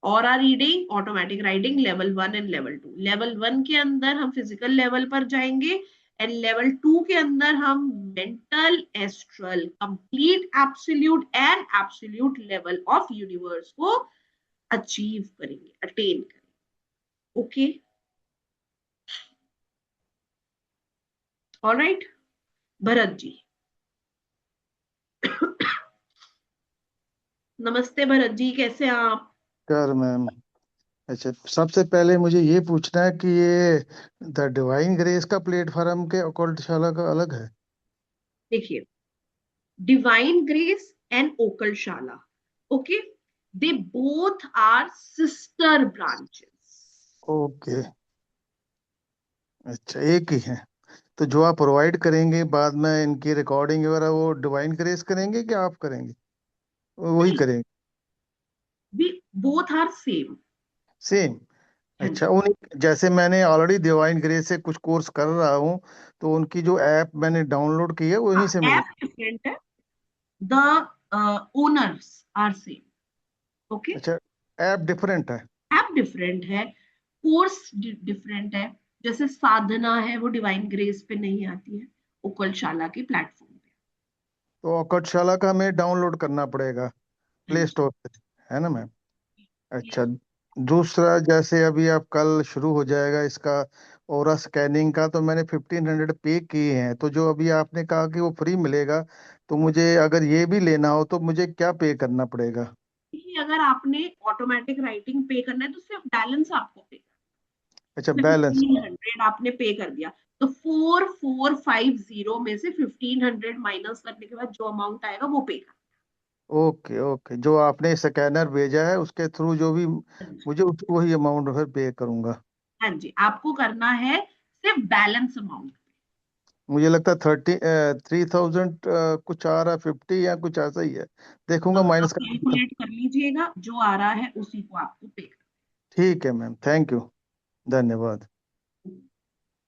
और aura reading automatic writing level 1 and level 2। Level 1 के अंदर हम फिजिकल लेवल पर जाएंगे, एंड लेवल 2 के अंदर हम mental, astral, complete, absolute and absolute level of universe को अचीव करेंगे, अटेन करेंगे। Okay, alright. भरत जी, नमस्ते भरत जी, कैसे हैं आप? कर मैम। अच्छा, सबसे पहले मुझे ये पूछना है कि ये द डिवाइन ग्रेस का प्लेटफॉर्म के अकॉल्टशाला का अलग है? देखिए, डिवाइन ग्रेस एंड ओकलशाला, okay, they both are sister branches. Okay, अच्छा, एक ही है। तो जो आप प्रोवाइड करेंगे बाद में इनकी रिकॉर्डिंग वगैरह, वो डिवाइन ग्रेस करेंगे कि आप करेंगे? वही नहीं, करेंगे? We both are same. Same? हाँ अच्छा, जी, उन जैसे मैंने ऑलरेडी डिवाइन ग्रेस से कुछ कोर्स कर रहा हूँ, तो उनकी जो ऐप मैंने डाउनलोड की है हाँ, वहीं से मिले? ऐप डिफरेंट है, the owners are same. Okay, अच्छा, ऐप डिफरेंट है? ऐप डिफरेंट है, कोर्स डिफरेंट है। जैसे साधना है वो डिवाइन ग्रेस पे नहीं आती है, उकलशाला के प्लेटफॉर्म पे। तो अकॉल्टशाला का हमें डाउनलोड करना पड़ेगा हाँ प्ले जी, स्टोर पे, है ना मैम? अच्छा, दूसरा, जैसे अभी आप कल शुरू हो जाएगा इसका ओरा स्कैनिंग का, तो मैंने 1500 पे किए हैं, तो जो अभी आपने कहा कि वो फ्री मिलेगा, तो मुझे अगर ये भी लेना हो तो मुझे क्या पे करना पड़ेगा? देखिए, अगर आपने ऑटोमेटिक राइटिंग पे करना है तो सिर्फ बैलेंस आपको पे, अच्छा, जैसे बैलेंस। 1500 आपने पे कर दिया, तो 4450 में से 1500 माइनस करने के बाद जो अमाउंट आएगा वो पे कर। ओके ओके, जो आपने स्कैनर भेजा है उसके थ्रू जो भी मुझे वही अमाउंट फिर पे करूंगा? हाँ जी, आपको करना है सिर्फ बैलेंस अमाउंट। मुझे लगता है 3,000 कुछ आ रहा है, 50 या कुछ ऐसा ही है। देखूंगा आप माइनस कर। कैलकुलेट कर लीजिएगा, जो आ रहा है उसी को आपको पे कर। ठीक है मैम, थैंक यू, धन्यवाद।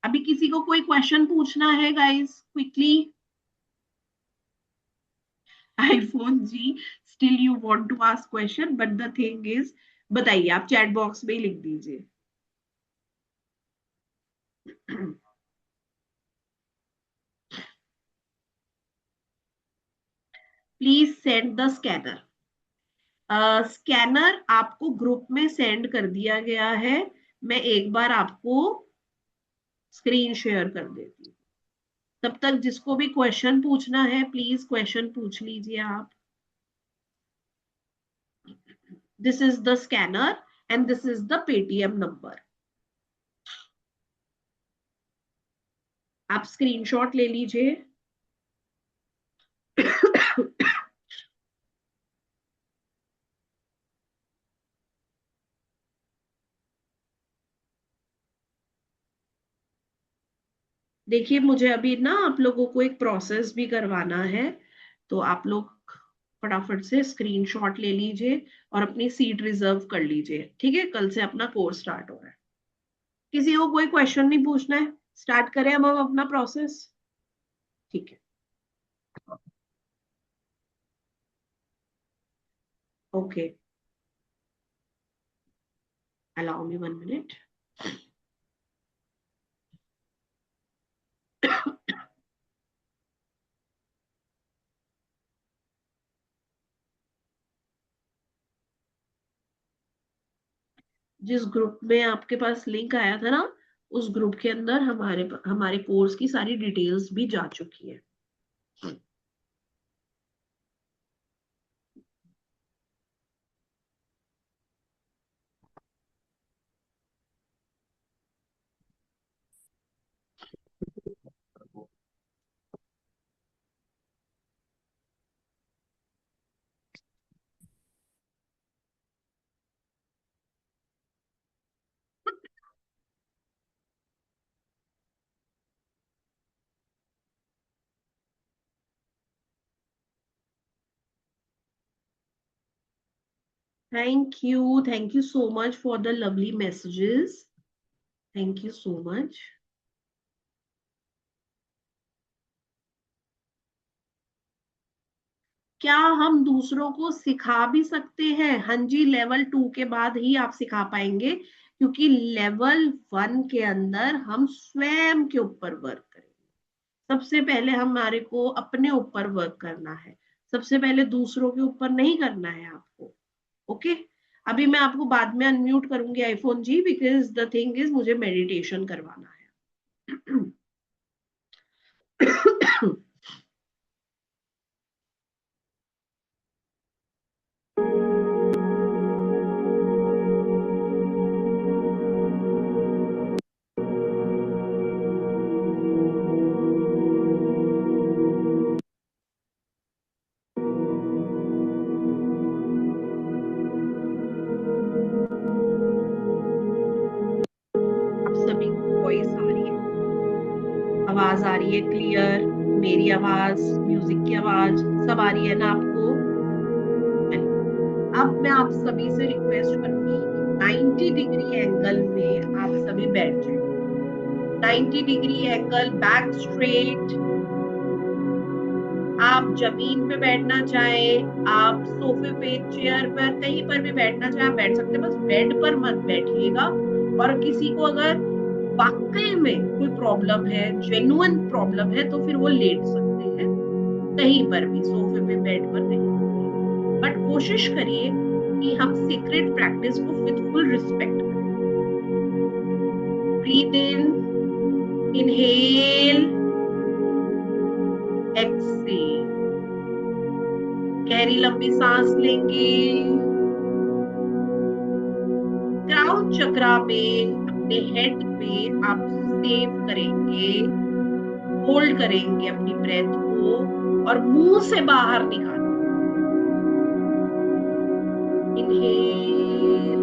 अभी किसी को कोई क्वेश्चन पूछना है guys, quickly? IPhone ji, still you want to ask question, but the thing is, बताइए, आप चैट बॉक्स में ही लिख दीजिए। Please send the scanner. Scanner आपको ग्रुप में सेंड कर दिया गया है, मैं एक बार आपको स्क्रीन शेयर कर देती हूँ। तब तक जिसको भी क्वेश्चन पूछना है प्लीज क्वेश्चन पूछ लीजिए आप। This is the scanner and this is the Paytm number. आप स्क्रीनशॉट ले लीजिए। देखिए, मुझे अभी ना आप लोगों को एक प्रोसेस भी करवाना है, तो आप लोग फटाफट से स्क्रीनशॉट ले लीजिए और अपनी सीट रिजर्व कर लीजिए। ठीक है, कल से अपना कोर्स स्टार्ट हो रहा है। किसी को कोई क्वेश्चन नहीं पूछना है, स्टार्ट करें हम अब अपना प्रोसेस? ठीक है, ओके, अलाउ मी 1 मिनट। जिस ग्रुप में आपके पास लिंक आया था ना, उस ग्रुप के अंदर हमारे कोर्स की सारी डिटेल्स भी जा चुकी है। Thank you so much for the lovely messages. Thank you so much. क्या हम दूसरों को सिखा भी सकते हैं? हाँ जी, लेवल 2 के बाद ही आप सिखा पाएंगे, क्योंकि लेवल 1 के अंदर हम स्वयं के ऊपर वर्क करेंगे। सबसे पहले हमारे को अपने ऊपर वर्क करना है, सबसे पहले दूसरों के ऊपर नहीं करना है आपको। ओके, अभी मैं आपको बाद में अनम्यूट करूंगी iPhone ji, because the thing is मुझे मेडिटेशन करवाना है। आप सभी को वॉइस आ रही है, आवाज आ रही है क्लियर? मेरी आवाज, म्यूजिक की आवाज सब आ रही है ना आपको? अब मैं आप सभी से रिक्वेस्ट करूंगी, 90 डिग्री एंगल में आप सभी बैठ जाए। 90 डिग्री एंगल, बैक स्ट्रेट। आप जमीन पे बैठना चाहे, आप सोफे पे, चेयर पर, कहीं पर भी बैठना चाहे आप बैठ सकते हैं, बस बेड पर मत बैठिएगा। और किसी को अगर वाकई में कोई प्रॉब्लम है, जेन्युइन प्रॉब्लम है, तो फिर वो लेट सकते हैं कहीं पर भी, सोफे पे, बेड पर नहीं। बट कोशिश करिए कि हम सीक्रेट प्रैक्टिस को विद फुल रिस्पेक्ट करें। ब्रीथ इन, इनहेल, एक्सेल। गहरी लंबी सांस लेंगे। क्राउन चक्रा में अपने हेड पे आप सेव करेंगे, होल्ड करेंगे अपनी ब्रेथ को और मुंह से बाहर निकालेंगे। Inhale,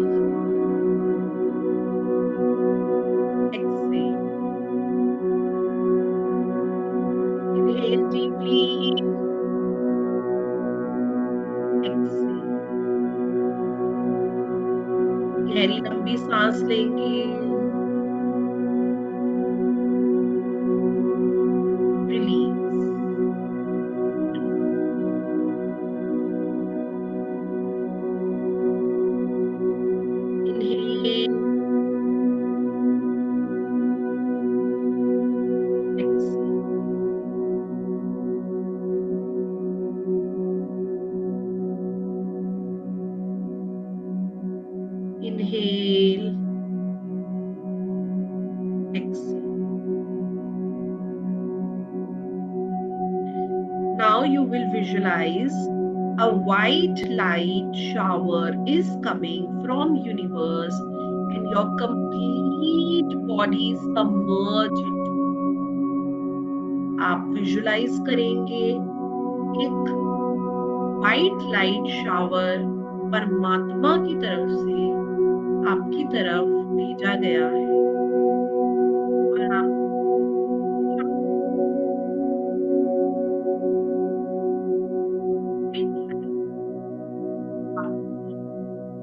exhale. Inhale deeply, exhale. गहरी लंबी सांस लेंगे, release. Inhale, exhale. Inhale, exhale. Now you will visualize a white light shower is coming from universe and your complete body submerged into. आप विजुलाइज करेंगे एक व्हाइट लाइट शावर परमात्मा की तरफ से आपकी तरफ भेजा गया है, और आप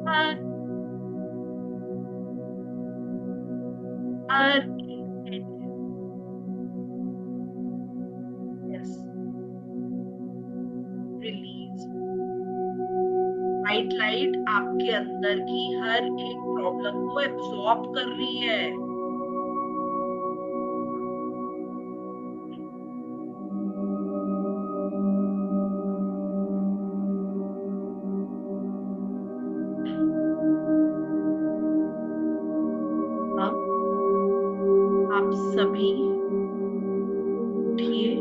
हर हर रिलीज। व्हाइट लाइट आपके अंदर की हर एक प्रॉब्लम को एब्सॉर्ब कर रही है। सभी उठिए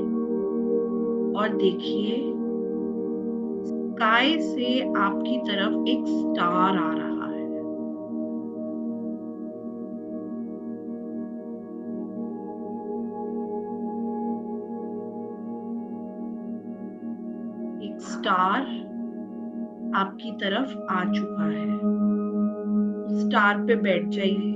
और देखिए स्काई से आपकी तरफ एक स्टार आ रहा है। एक स्टार आपकी तरफ आ चुका है। स्टार पे बैठ जाइए।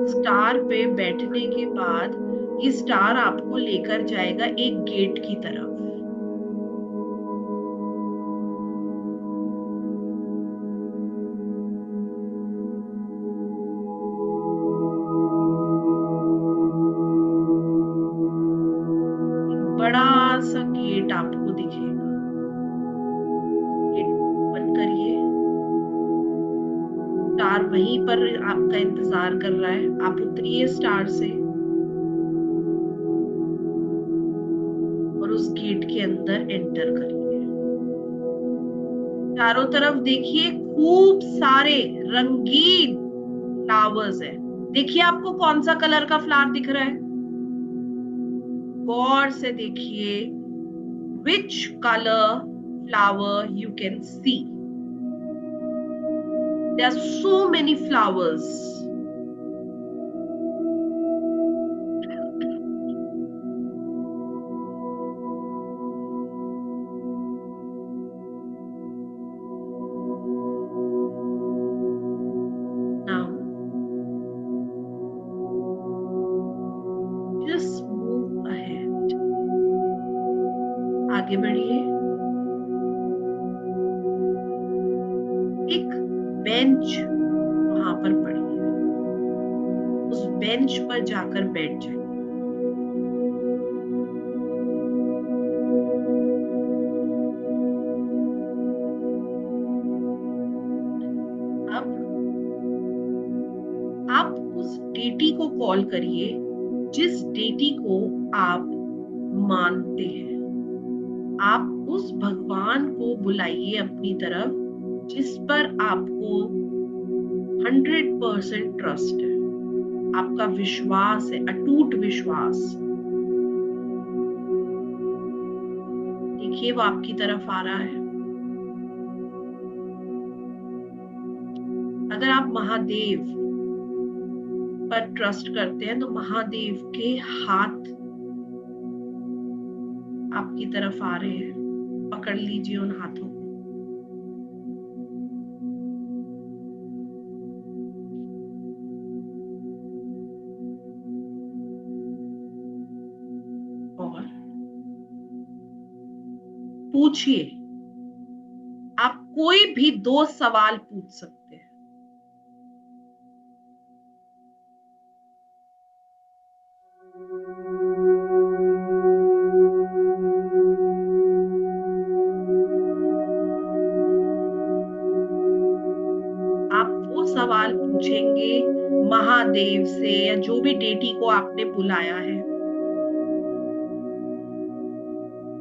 स्टार पे बैठने के बाद ये स्टार आपको लेकर जाएगा एक गेट की तरफ। बड़ा सा गेट आपको दिखेगा। गेट बंद करिए। स्टार वहीं पर आपका इंतजार कर रहा है। आप उतरिए स्टार से और उस गेट के अंदर एंटर करिए। चारों तरफ देखिए खूब सारे रंगीन फ्लावर्स है। देखिए आपको कौन सा कलर का फ्लावर दिख रहा है। गौर से देखिए which color flower you can see. There are so many flowers. Now, just move ahead. आगे बढ़िए। एक बेंच वहां पर पड़ी है। उस बेंच पर जाकर बैठ जाइए। अब आप उस डेटी को कॉल करिए जिस डेटी को आप मानते हैं। आप उस भगवान को बुलाइए अपनी तरफ जिस पर आपको 100% ट्रस्ट है, आपका विश्वास है, अटूट विश्वास। देखिए वो आपकी तरफ आ रहा है। अगर आप महादेव पर ट्रस्ट करते हैं तो महादेव के हाथ आपकी तरफ आ रहे हैं। पकड़ लीजिए उन हाथों को। और पूछिए। आप कोई भी 2 सवाल पूछ सकते हैं। आप वो सवाल पूछेंगे महादेव से या जो भी डेटी को आपने बुलाया है,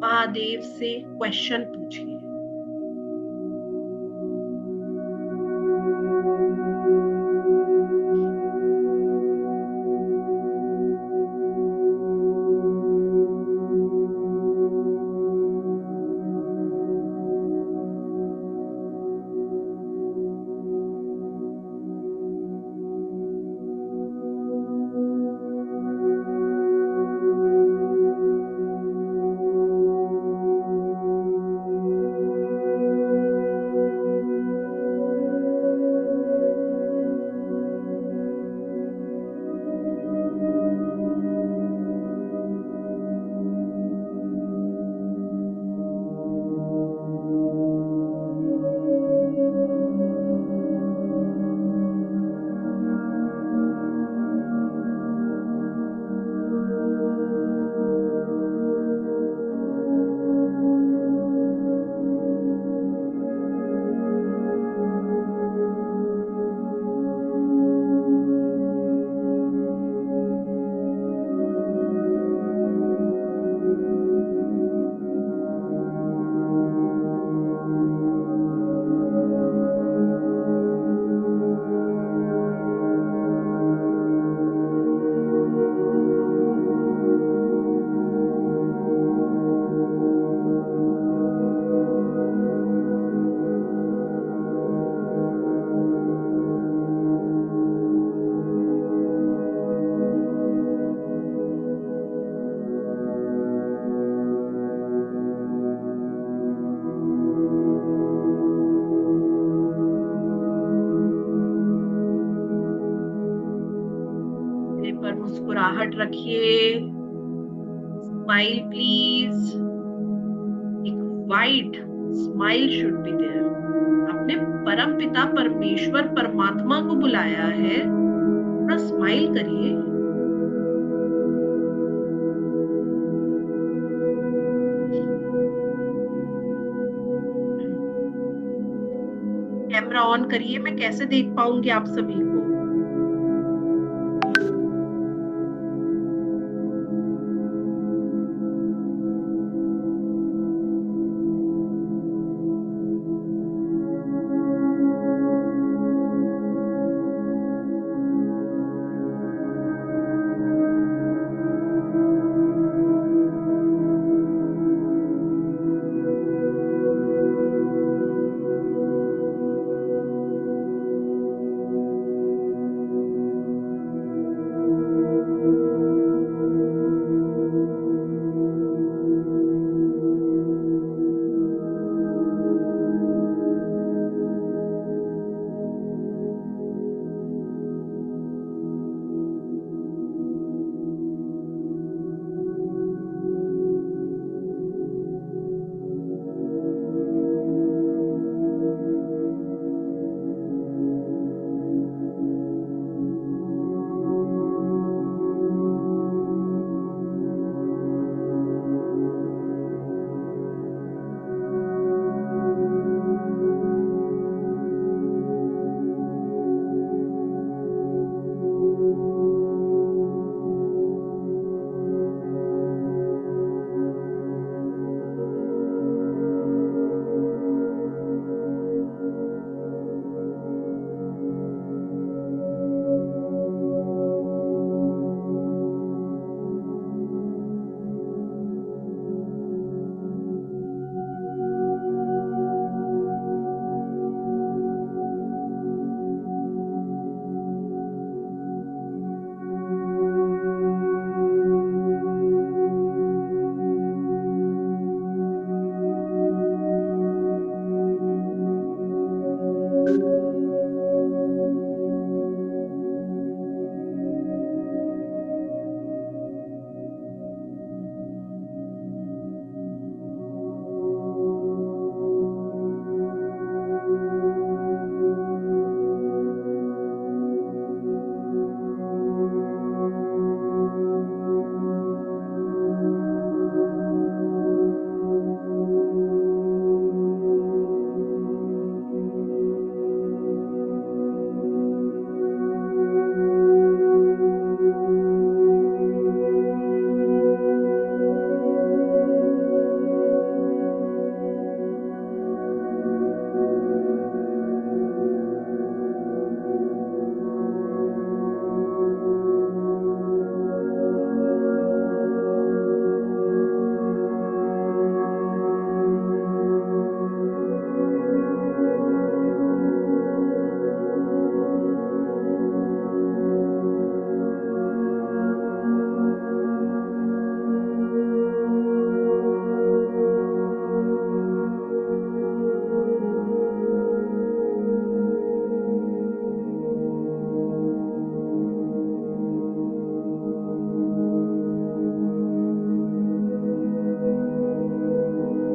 महादेव से क्वेश्चन पूछिए। चेहरे पर मुस्कुराहट रखिए। Smile please. एक wide smile should be there. आपने परम पिता परमेश्वर परमात्मा को बुलाया है, थोड़ा स्माइल करिए। कैमरा ऑन करिए, मैं कैसे देख पाऊंगी आप सभी को?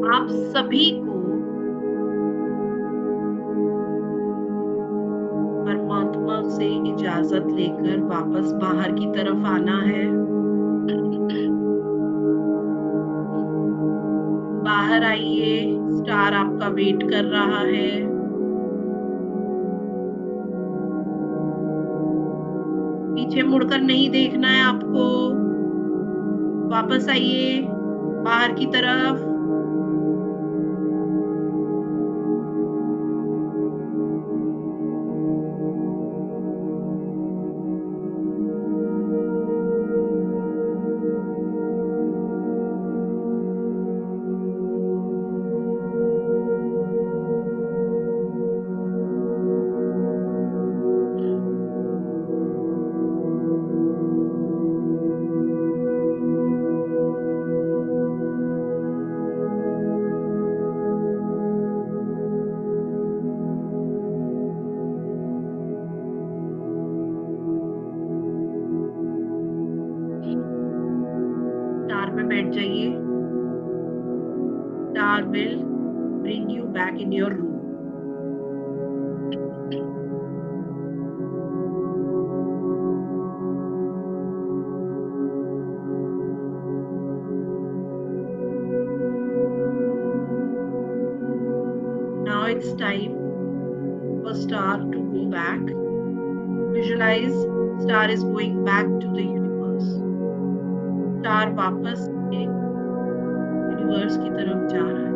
आप सभी को परमात्मा से इजाजत लेकर वापस बाहर की तरफ आना है। बाहर आइए, स्टार आपका वेट कर रहा है। पीछे मुड़कर नहीं देखना है आपको। वापस आइए बाहर की तरफ। बैठ जाइए. Star will bring you back in your room. Now it's time for Star to go back. Visualize Star is going back to the universe. Star वापस यूनिवर्स की तरफ जा रहा है.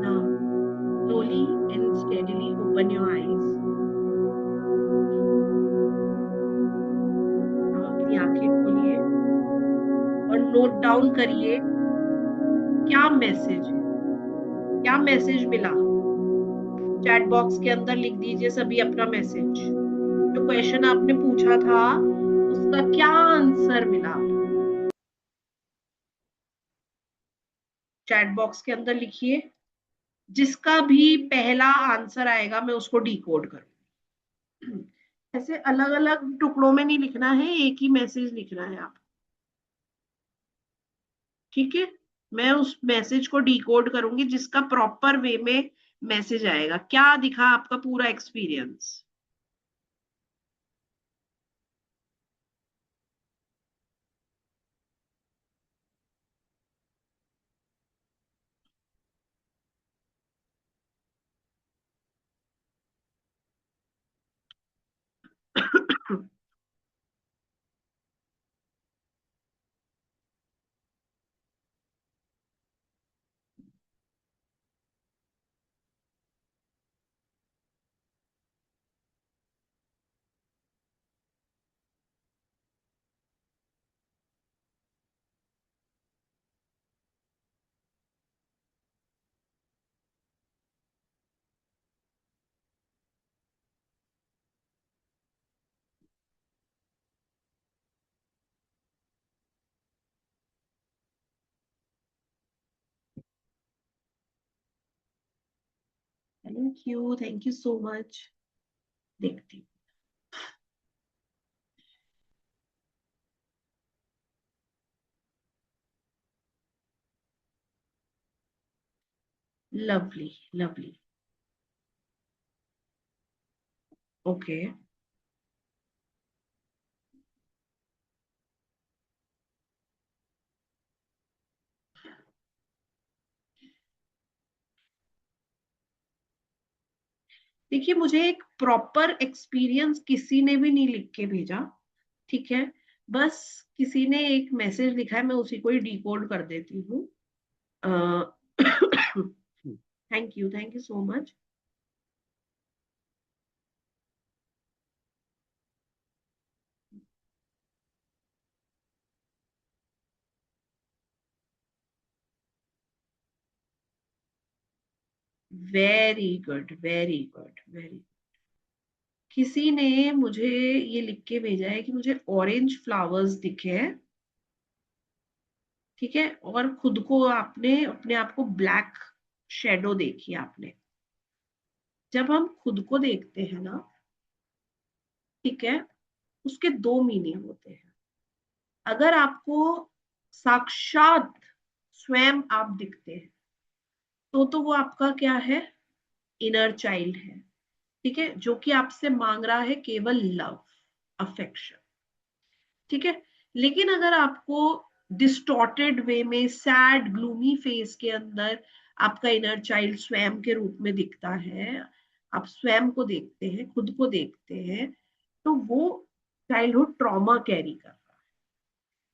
Now, slowly and steadily open your eyes. अब अपनी आंखें खोलिए और नोट डाउन करिए क्या मैसेज है, क्या मैसेज मिला. चैट बॉक्स के अंदर लिख दीजिए सभी अपना मैसेज. जो क्वेश्चन आपने पूछा था उसका क्या आंसर मिला. चैट बॉक्स के अंदर लिखिए. जिसका भी पहला आंसर आएगा मैं उसको डिकोड करूंगी. ऐसे अलग अलग टुकड़ों में नहीं लिखना है, एक ही मैसेज लिखना है आप. ठीक है, मैं उस मैसेज को डिकोड करूंगी जिसका प्रॉपर वे में मैसेज आएगा. क्या दिखा आपका पूरा experience. Thank you so much. देखती हूँ. Lovely lovely. ओके. देखिए, मुझे एक प्रॉपर एक्सपीरियंस किसी ने भी नहीं लिख के भेजा. ठीक है, बस किसी ने एक मैसेज लिखा है, मैं उसी को ही डिकोड कर देती हूँ. Thank you so much. Very good very good very. किसी ने मुझे ये लिख के भेजा है कि मुझे ऑरेंज फ्लावर्स दिखे हैं. ठीक है, और खुद को आपने अपने आप को ब्लैक शेडो देखी आपने. जब हम खुद को देखते हैं ना, ठीक है, उसके दो मीनिंग होते हैं. अगर आपको साक्षात स्वयं आप दिखते हैं तो वो आपका क्या है, इनर चाइल्ड है. ठीक है, जो कि आपसे मांग रहा है केवल लव, अफेक्शन. ठीक है, लेकिन अगर आपको डिस्टॉर्टेड वे में सैड ग्लूमी फेस के अंदर आपका इनर चाइल्ड स्वयं के रूप में दिखता है, आप स्वयं को देखते हैं, खुद को देखते हैं, तो वो चाइल्डहुड ट्रॉमा कैरी कर रहा है.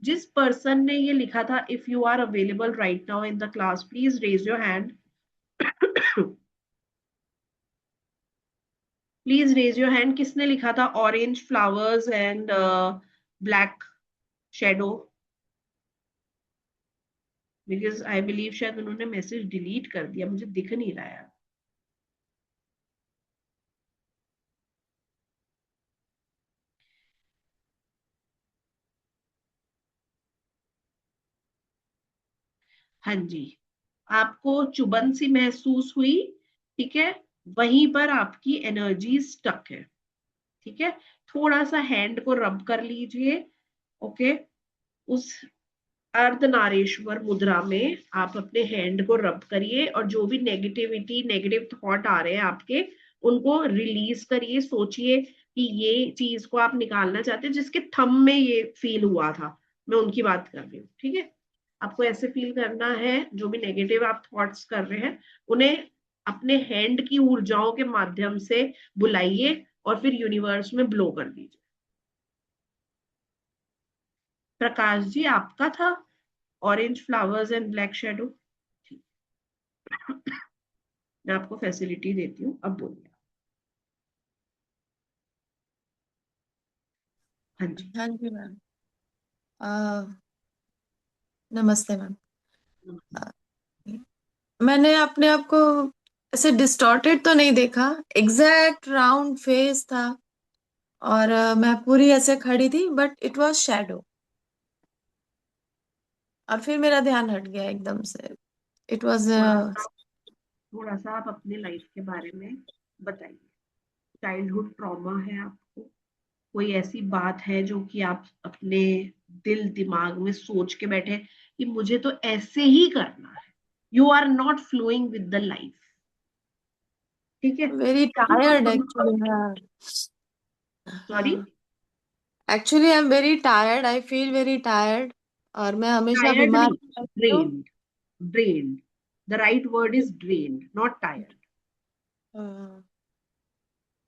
जिस पर्सन ने ये लिखा था, if you are available right now in the class please raise your hand. Please raise your hand. किसने लिखा था orange flowers, and black shadow. Because I believe शायद उन्होंने मैसेज डिलीट कर दिया, मुझे दिख नहीं रहा है। हाँ जी, आपको चुभन सी महसूस हुई, ठीक है, वहीं पर आपकी एनर्जी स्टक है, ठीक है। थोड़ा सा हैंड को रब कर लीजिए, ओके। उस अर्धनारीश्वर मुद्रा में आप अपने हैंड को रब करिए, और जो भी नेगेटिविटी, नेगेटिव थॉट आ रहे हैं आपके, उनको रिलीज करिए। सोचिए कि ये चीज को आप निकालना चाहते हैं, जिसके थंब में ये फील हुआ था, मैं उनकी बात कर रही हूँ, ठीक है। आपको ऐसे फील करना है, जो भी नेगेटिव आप थॉट्स कर रहे हैं उन्हें अपने हैंड की ऊर्जाओं के माध्यम से बुलाइए, और फिर यूनिवर्स में ब्लो कर दीजिए। प्रकाश जी, आपका था orange flowers and black shadow. ठीक, मैं आपको फैसिलिटी देती हूँ, अब बोलिए। हाँ जी। हाँ जी मैम। नमस्ते मैम। मैंने अपने आप को ऐसे डिस्टॉर्टेड तो नहीं देखा, एग्जैक्ट राउंड फेस था, और मैं पूरी ऐसे खड़ी थी, बट इट वाज शैडो, और फिर मेरा ध्यान हट गया एकदम से। इट वाज थोड़ा सा आप अपने लाइफ के बारे में बताइए। चाइल्डहुड ट्रॉमा है आपको? कोई ऐसी बात है जो कि आप अपने दिल दिमाग में सोच के बैठे कि मुझे तो ऐसे ही करना है? You are not flowing with the life, ठीक है। Very tired actually ma'am. Sorry, actually I am very tired, I feel very tired, और मैं हमेशा टायर्ड बीमार नहीं, रहती हूँ। Drained. Drained, the right word is drained, not tired. हाँ,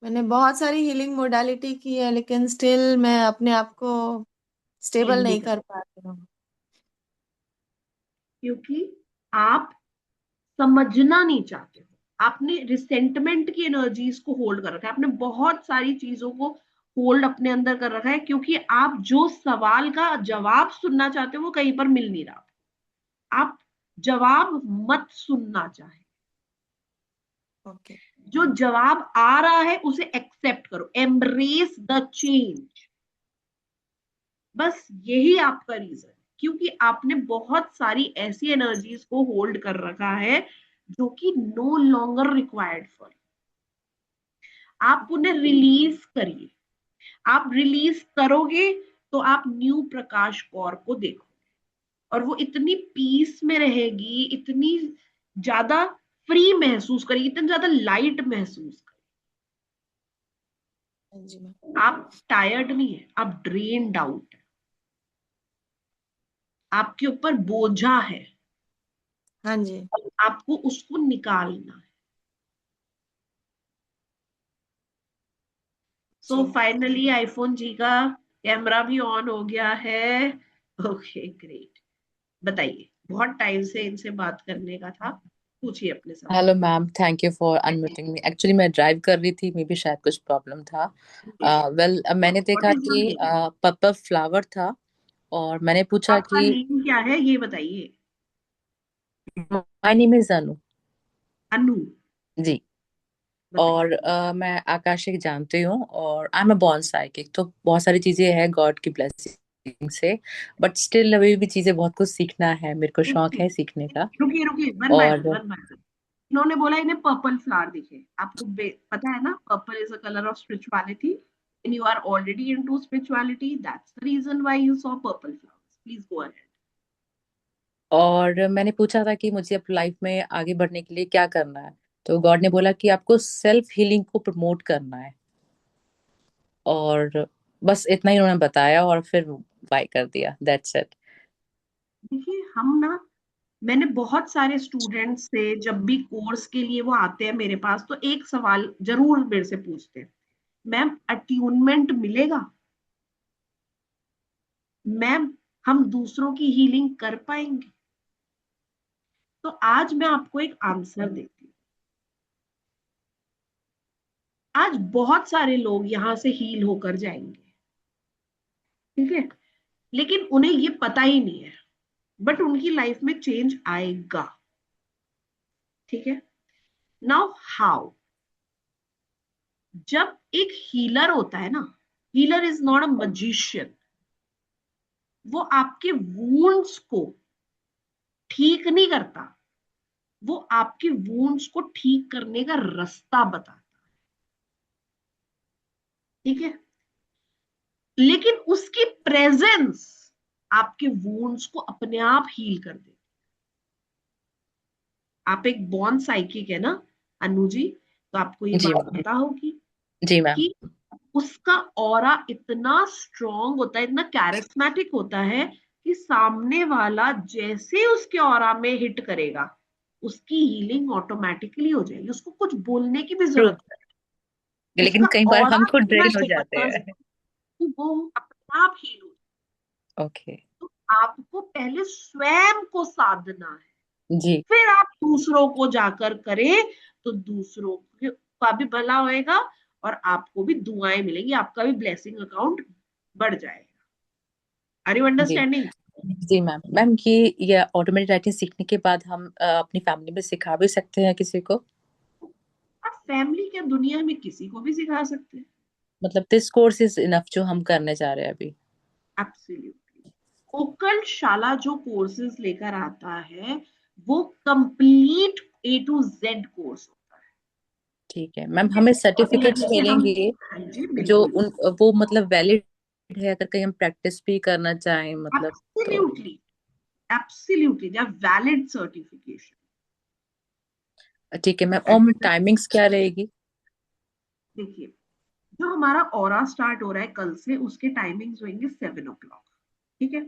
मैंने बहुत सारी हीलिंग मोडालिटी की है, लेकिन स्टिल मैं अपने आप को हील स्टेबल नहीं नहीं कर, कर पा रही हूँ। क्योंकि आप समझना नहीं चाहते हो। आपने रिसेंटमेंट की एनर्जीज को होल्ड कर रखा है, आपने बहुत सारी चीजों को होल्ड अपने अंदर कर रखा है, क्योंकि आप जो सवाल का जवाब सुनना चाहते हो वो कहीं पर मिल नहीं रहा। आप जवाब मत सुनना चाहे, ओके। जो जवाब आ रहा है उसे एक्सेप्ट करो, एम्ब्रेस द चेंज। बस यही आपका रीजन है, क्योंकि आपने बहुत सारी ऐसी एनर्जीज को होल्ड कर रखा है जो कि नो लॉन्गर रिक्वायर्ड फॉर। आप उन्हें रिलीज करिए। आप रिलीज करोगे तो आप न्यू प्रकाश कौर को देखो, और वो इतनी पीस में रहेगी, इतनी ज्यादा फ्री महसूस करेगी, इतनी ज्यादा लाइट महसूस करेगी। हाँ जी मैम। आप टायर्ड नहीं है, आप ड्रेन्ड आउट है, आपके ऊपर बोझा है, हाँ जी। आपको उसको निकालना है। सो जी। फाइनली आईफोन जी का कैमरा भी ऑन हो गया है। ओके ग्रेट, बताइए, बहुत टाइम से इनसे बात करने का था, पूछिए अपने सवाल। Hello ma'am, thank you for unmuting me. Actually मैं ड्राइव कर रही थी, मे बी शायद कुछ प्रॉब्लम था। वेल मैंने व्हाट देखा इज योर कि नेम? पर्पल फ्लावर था, और मैंने पूछा आपका कि नेम क्या है ये बताइए। माय नेम इज अनु। अनु, जी। बताइए। और मैं आकाशिक जानती हूँ, और I am a born psychic, तो बहुत सारी चीजें हैं गॉड की ब्लेसिंग से, बट स्टिल अभी भी चीजें बहुत कुछ सीखना है, मेरे को शौक रुकिए है सीखने का। रुकिए रुकिए, वन बाय वन, और वन बाय वन। इन्होंने बोला इन्हें पर्पल फ्लावर दिखे, आपको पता है ना purple is a colour of spirituality, and you are already into spirituality, that's the reason why you saw purple flowers. Please go ahead. और मैंने पूछा था कि मुझे अब लाइफ में आगे बढ़ने के लिए क्या करना है, तो गॉड ने बोला कि आपको सेल्फ हीलिंग को प्रमोट करना है, और बस इतना ही उन्होंने बताया, और फिर बाय कर दिया, दैट्स इट। देखिए हम ना, मैंने बहुत सारे स्टूडेंट्स से जब भी कोर्स के लिए वो आते हैं मेरे पास, तो एक सवाल जरूर मेरे से पूछते हैं, मैम अट्यूनमेंट मिलेगा? मैम हम दूसरों की हीलिंग कर पाएंगे? तो आज मैं आपको एक आंसर देती हूँ। आज बहुत सारे लोग यहां से हील होकर जाएंगे, ठीक है, लेकिन उन्हें ये पता ही नहीं है बट उनकी लाइफ में चेंज आएगा। ठीक है, नाउ हाउ, जब एक हीलर होता है ना, healer is not a magician, वो आपके वूंड्स को ठीक नहीं करता, वो आपके वूंड्स को ठीक करने का रास्ता बताता है। ठीक है, लेकिन उसकी प्रेजेंस आपके वूंड्स को अपने आप हील कर देती। आप एक बॉर्न साइकिक है ना अनु जी, तो आपको ये जी बात मैम। पता होगी जी मैम। कि उसका ऑरा इतना स्ट्रांग होता है, इतना कैरिस्मेटिक होता है कि सामने वाला जैसे उसके ऑरा में हिट करेगा, उसकी हीलिंग ऑटोमेटिकली हो जाएगी, उसको कुछ बोलने की भी ट्रू, जरूरत नहीं। लेकिन उसका कई बार ऑरा हम खुद इतना ड्रेन हो जाते जबरदस्त हैं। है कि वो अपने आप हील हो। ओके। तो आपको पहले स्वयं को साधना है, जी फिर आप दूसरों को जाकर करें, तो दूसरों का भी भला होएगा और आपको भी दुआएं मिलेंगी, आपका भी ब्लेसिंग अकाउंट बढ़ जाएगा। आर यू जी अंडरस्टैंडिंग? जी मैम। मैम ये ऑटोमेटिक राइटिंग सीखने के बाद हम अपनी फैमिली में सिखा भी सकते हैं किसी को? आप फैमिली क्या, दुनिया में किसी को भी सिखा सकते हैं। मतलब दिस कोर्स इज इनफ जो हम करने जा रहे हैं अभी? एब्सोल्युटली। कोकल शाला जो कोर्सेज लेकर आता है, वो complete A to Z course होता है। ठीक है मैम, ठीक है, हमें अभी सर्टिफिकेट्स जैसे हम, मिलेंगे हाँ जी जो बिल्कुल, उन वो मतलब वैलिड है अगर कहीं हम प्रैक्टिस भी करना चाहें मतलब? तो absolutely, absolutely they are valid certification. ठीक है मैम। और टाइमिंग्स क्या रहेगी? देखिए, जो हमारा ऑरा स्टार्ट हो रहा है कल से, उसके टाइमिंग्स होंगे 7 o'clock। ठीक है,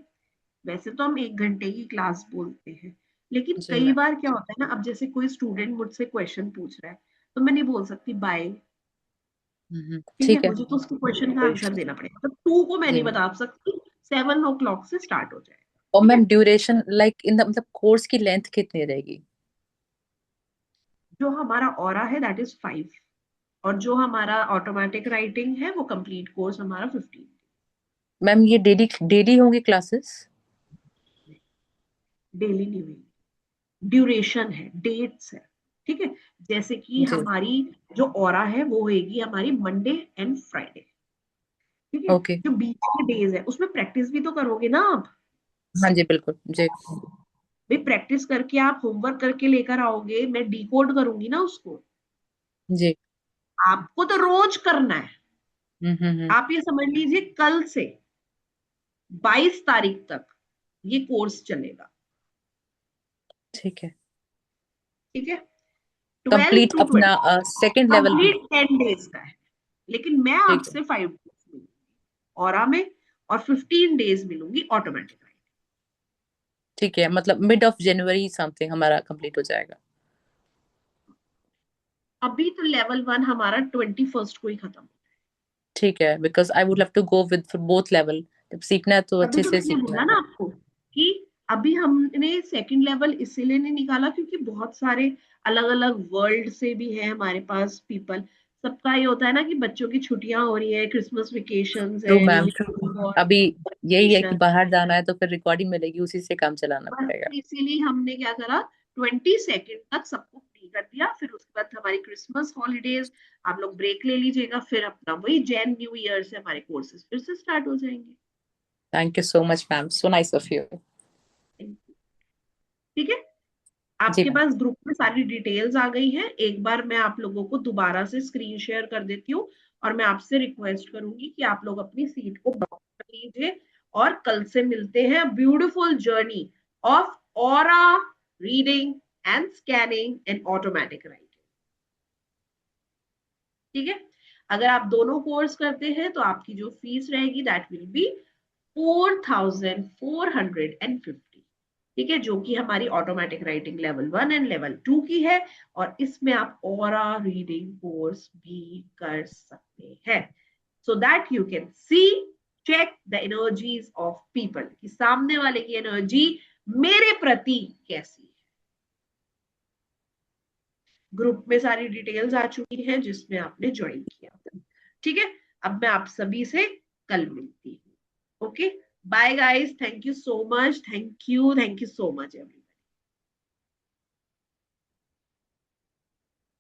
वैसे तो हम 1 घंटे की क्लास बोलते हैं, लेकिन जी कई मैम। बार क्या होता है ना, अब जैसे कोई स्टूडेंट मुझसे क्वेश्चन पूछ रहा है, तो मैं नहीं बोल सकती बाय। ठीक है, ठीक है। मुझे तो उसके क्वेश्चन का आंसर देना पड़ेगा, तो 2 को मैं जी नहीं मैम। बता सकती, 7 o'clock से स्टार्ट हो जाएगा। और ठीक है, ma'am duration like in the मतलब कोर्स की लेंथ कितनी रहेगी? जो हमारा ऑरा है दैट इज 5, और जो हमारा ऑटोमेटिक राइटिंग है वो कंप्लीट कोर्स हमारा 15। मैम ये डेली डेली होंगी क्लासेस? डेली नहीं हुई, ड्यूरेशन है, डेट्स है। ठीक है, जैसे कि जी। हमारी जो ऑरा है वो होगी हमारी मंडे एंड फ्राइडे। ठीक है, ओके। जो बीच के डेज है उसमें प्रैक्टिस भी तो करोगे ना आप। हाँ जी बिल्कुल जी। भाई प्रैक्टिस करके आप होमवर्क करके लेकर आओगे, मैं डिकोड करूंगी ना उसको। जी। आपको तो रोज करना है। हम्म। आप ये समझ लीजिए कल से 22 तारीख तक ये कोर्स चलेगा। ठीक है। ठीक है, 12 कंप्लीट टू अपना 20 सेकंड लेवल भी? कंप्लीट 10 डेज का है, लेकिन मैं ठीक है। आपसे 5 डेज मिलूंगी ऑरा में, और 15 डेज मिलूंगी ऑटोमेटिक। ठीक है, मतलब मिड ऑफ जनवरी समथिंग हमारा कंप्लीट हो जाएगा? अभी तो लेवल 1 हमारा 21 को ही खत्म। ठीक है, because I would love to go with both level. जब सीखना है तो अभी अच्छे तो से मैंने सीखना बोला ना है। आपको कि अभी हमने सेकंड लेवल इसीलिए नहीं निकाला क्योंकि बहुत सारे अलग अलग वर्ल्ड से भी है हमारे पास पीपल। सबका ये होता है ना कि बच्चों की छुट्टियां हो रही है, क्रिसमस वेकेशंस ट्रू है, we ma'am need true. To go अभी यही है कि वेकेशन। बाहर जाना है तो फिर रिकॉर्डिंग मिलेगी, उसी से काम चलाना बस पड़ेगा। इसीलिए हमने क्या करा, 22 तक सबको फ्री कर दिया, फिर उसके बाद हमारी क्रिसमस हॉलीडेज, आप लोग ब्रेक ले लीजिएगा, फिर अपना वही जैन न्यू ईयर से हमारे कोर्सेज फिर से स्टार्ट हो जाएंगे। Thank you so much ma'am, so nice of you. ठीक है, जी आपके मैम। पास ग्रुप में सारी डिटेल्स आ गई हैं, एक बार मैं आप लोगों को दोबारा से स्क्रीन शेयर कर देती हूँ, और मैं आपसे रिक्वेस्ट करूंगी कि आप लोग अपनी सीट को बुक कर लीजिए, और कल से मिलते हैं beautiful journey of aura reading and scanning and automatic writing. ठीक है, अगर आप दोनों कोर्स करते हैं तो आपकी जो फीस रहेगी दैट विल बी 4450। ठीक है, जो कि हमारी automatic writing level 1 and level 2 की है, और इसमें आप ऑरा रीडिंग कोर्स भी कर सकते हैं, so that you can see, check the energies of people, कि सामने वाले की एनर्जी मेरे प्रति कैसी है। ग्रुप में सारी डिटेल्स आ चुकी हैं जिसमें आपने ज्वाइन किया था। ठीक है, अब मैं आप सभी से कल मिलती हूँ। Okay. Bye guys. Thank you so much. Thank you so much everyone.